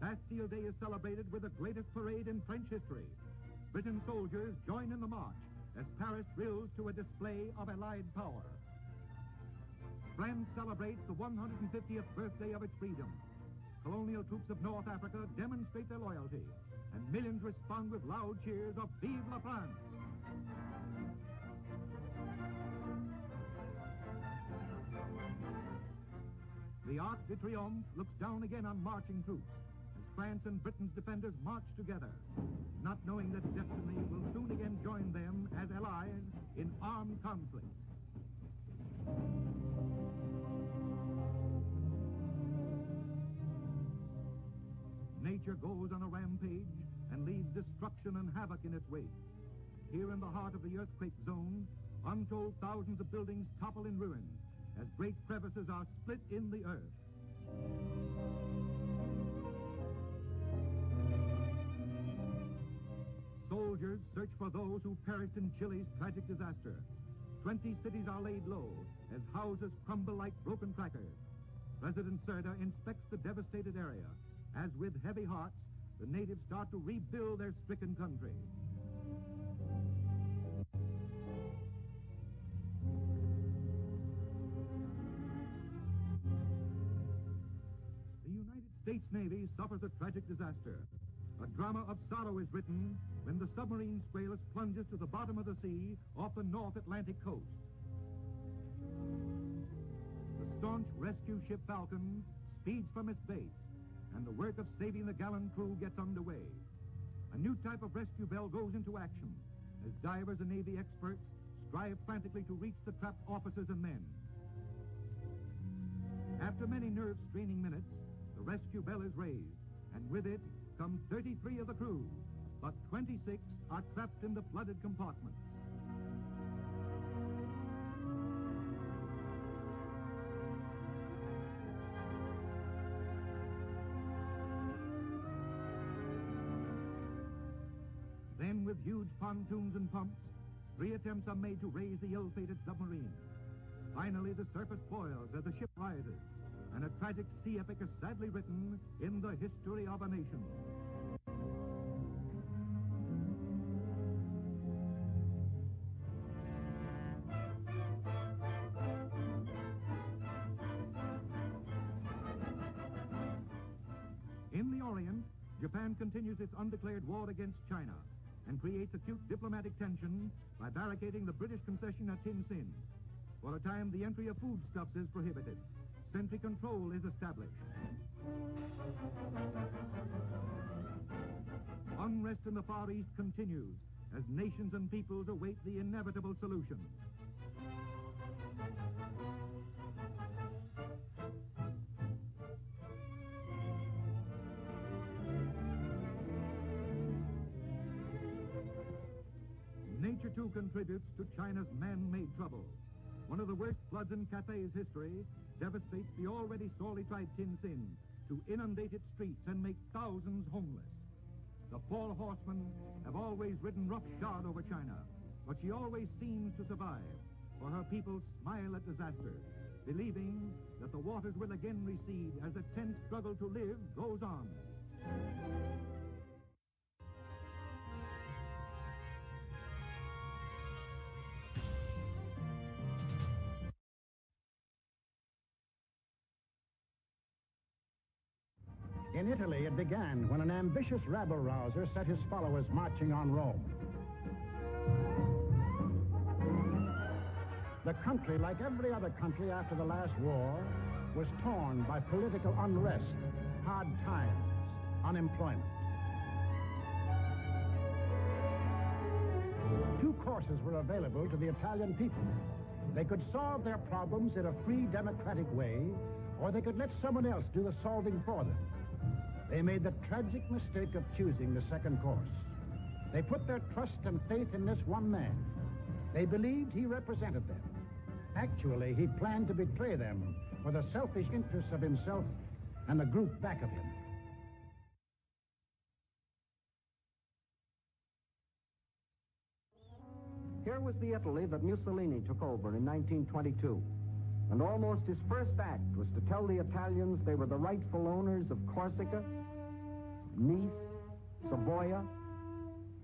Bastille Day is celebrated with the greatest parade in French history. Britain's soldiers join in the march as Paris thrills to a display of Allied power. France celebrates the 150th birthday of its freedom. Colonial troops of North Africa demonstrate their loyalty, and millions respond with loud cheers of Vive la France! The Arc de Triomphe looks down again on marching troops as France and Britain's defenders march together, not knowing that destiny will soon again join them as allies in armed conflict. Nature goes on a rampage and leaves destruction and havoc in its wake. Here in the heart of the earthquake zone, untold thousands of buildings topple in ruins as great crevices are split in the earth. Soldiers search for those who perished in Chile's tragic disaster. 20 cities are laid low as houses crumble like broken crackers. President Serda inspects the devastated area as with heavy hearts, the natives start to rebuild their stricken country. The United States Navy suffers a tragic disaster. A drama of sorrow is written when the submarine Squalus plunges to the bottom of the sea off the North Atlantic coast. The staunch rescue ship Falcon speeds from its base, and the work of saving the gallant crew gets underway. A new type of rescue bell goes into action as divers and Navy experts strive frantically to reach the trapped officers and men. After many nerve-straining minutes, the rescue bell is raised, and with it come 33 of the crew, but 26 are trapped in the flooded compartments. Then, with huge pontoons and pumps, 3 attempts are made to raise the ill-fated submarine. Finally, the surface boils as the ship rises, and a tragic sea epic is sadly written in the history of a nation. In the Orient, Japan continues its undeclared war against China and creates acute diplomatic tension by barricading the British concession at Tin Sin. For a time, the entry of foodstuffs is prohibited. Sentry control is established. Unrest in the Far East continues as nations and peoples await the inevitable solution. Nature, too, contributes to China's man-made trouble. One of the worst floods in Cathay's history devastates the already sorely tried Tin Sin to inundate its streets and make thousands homeless. The 4 horsemen have always ridden roughshod over China, but she always seems to survive, for her people smile at disaster, believing that the waters will again recede as the tense struggle to live goes on. In Italy, it began when an ambitious rabble-rouser set his followers marching on Rome. The country, like every other country after the last war, was torn by political unrest, hard times, unemployment. 2 courses were available to the Italian people. They could solve their problems in a free, democratic way, or they could let someone else do the solving for them. They made the tragic mistake of choosing the second course. They put their trust and faith in this one man. They believed he represented them. Actually, he planned to betray them for the selfish interests of himself and the group back of him. Here was the Italy that Mussolini took over in 1922. And almost his first act was to tell the Italians they were the rightful owners of Corsica, Nice, Savoia,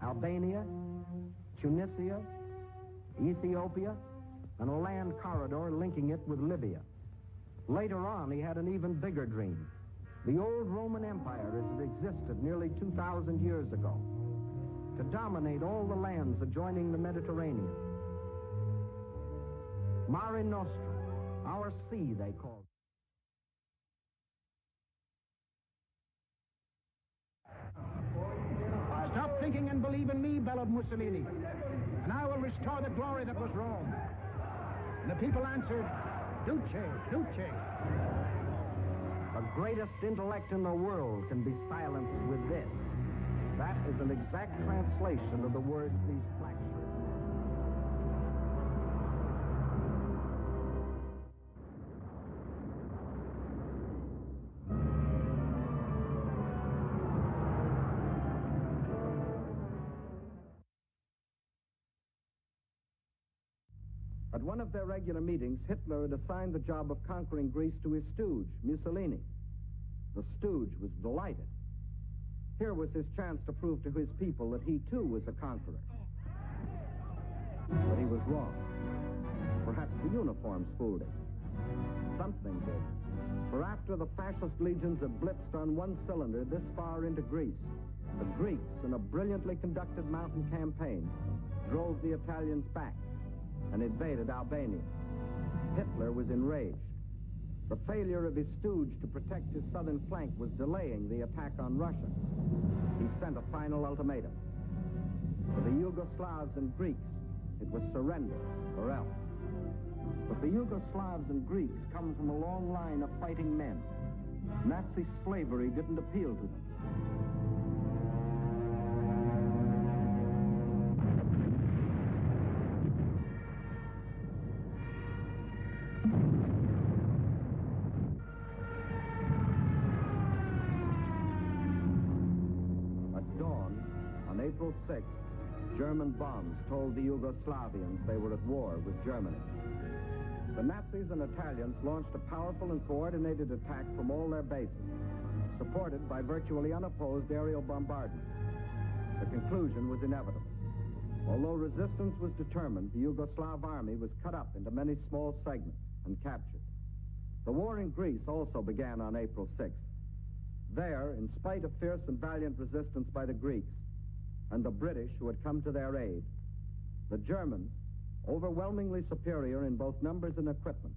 Albania, Tunisia, Ethiopia, and a land corridor linking it with Libya. Later on, he had an even bigger dream. The old Roman Empire as it existed nearly 2,000 years ago. To dominate all the lands adjoining the Mediterranean. Mare Nostrum. Our sea, they called it. Stop thinking and believe in me, bellowed Mussolini, and I will restore the glory that was Rome. And the people answered, Duce, Duce. The greatest intellect in the world can be silenced with this. That is an exact translation of the words these flags were. At one of their regular meetings, Hitler had assigned the job of conquering Greece to his stooge, Mussolini. The stooge was delighted. Here was his chance to prove to his people that he too was a conqueror. But he was wrong. Perhaps the uniforms fooled him. Something did. For after the fascist legions had blitzed on one cylinder this far into Greece, the Greeks, in a brilliantly conducted mountain campaign, drove the Italians back and invaded Albania. Hitler was enraged. The failure of his stooge to protect his southern flank was delaying the attack on Russia. He sent a final ultimatum. For the Yugoslavs and Greeks, it was surrender or else. But the Yugoslavs and Greeks come from a long line of fighting men. Nazi slavery didn't appeal to them. April 6th, German bombs told the Yugoslavians they were at war with Germany. The Nazis and Italians launched a powerful and coordinated attack from all their bases, supported by virtually unopposed aerial bombardment. The conclusion was inevitable. Although resistance was determined, the Yugoslav army was cut up into many small segments and captured. The war in Greece also began on April 6th. There, in spite of fierce and valiant resistance by the Greeks, and the British who had come to their aid, the Germans, overwhelmingly superior in both numbers and equipment,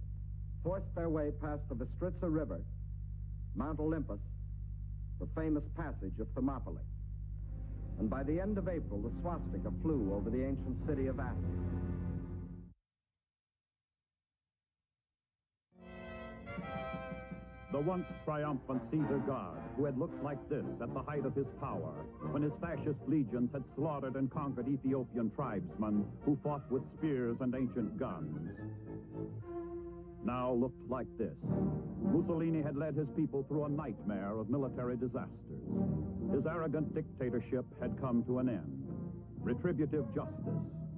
forced their way past the Bistritsa River, Mount Olympus, the famous passage of Thermopylae. And by the end of April, the swastika flew over the ancient city of Athens. The once triumphant Caesar God, who had looked like this at the height of his power, when his fascist legions had slaughtered and conquered Ethiopian tribesmen who fought with spears and ancient guns, now looked like this. Mussolini had led his people through a nightmare of military disasters. His arrogant dictatorship had come to an end. Retributive justice,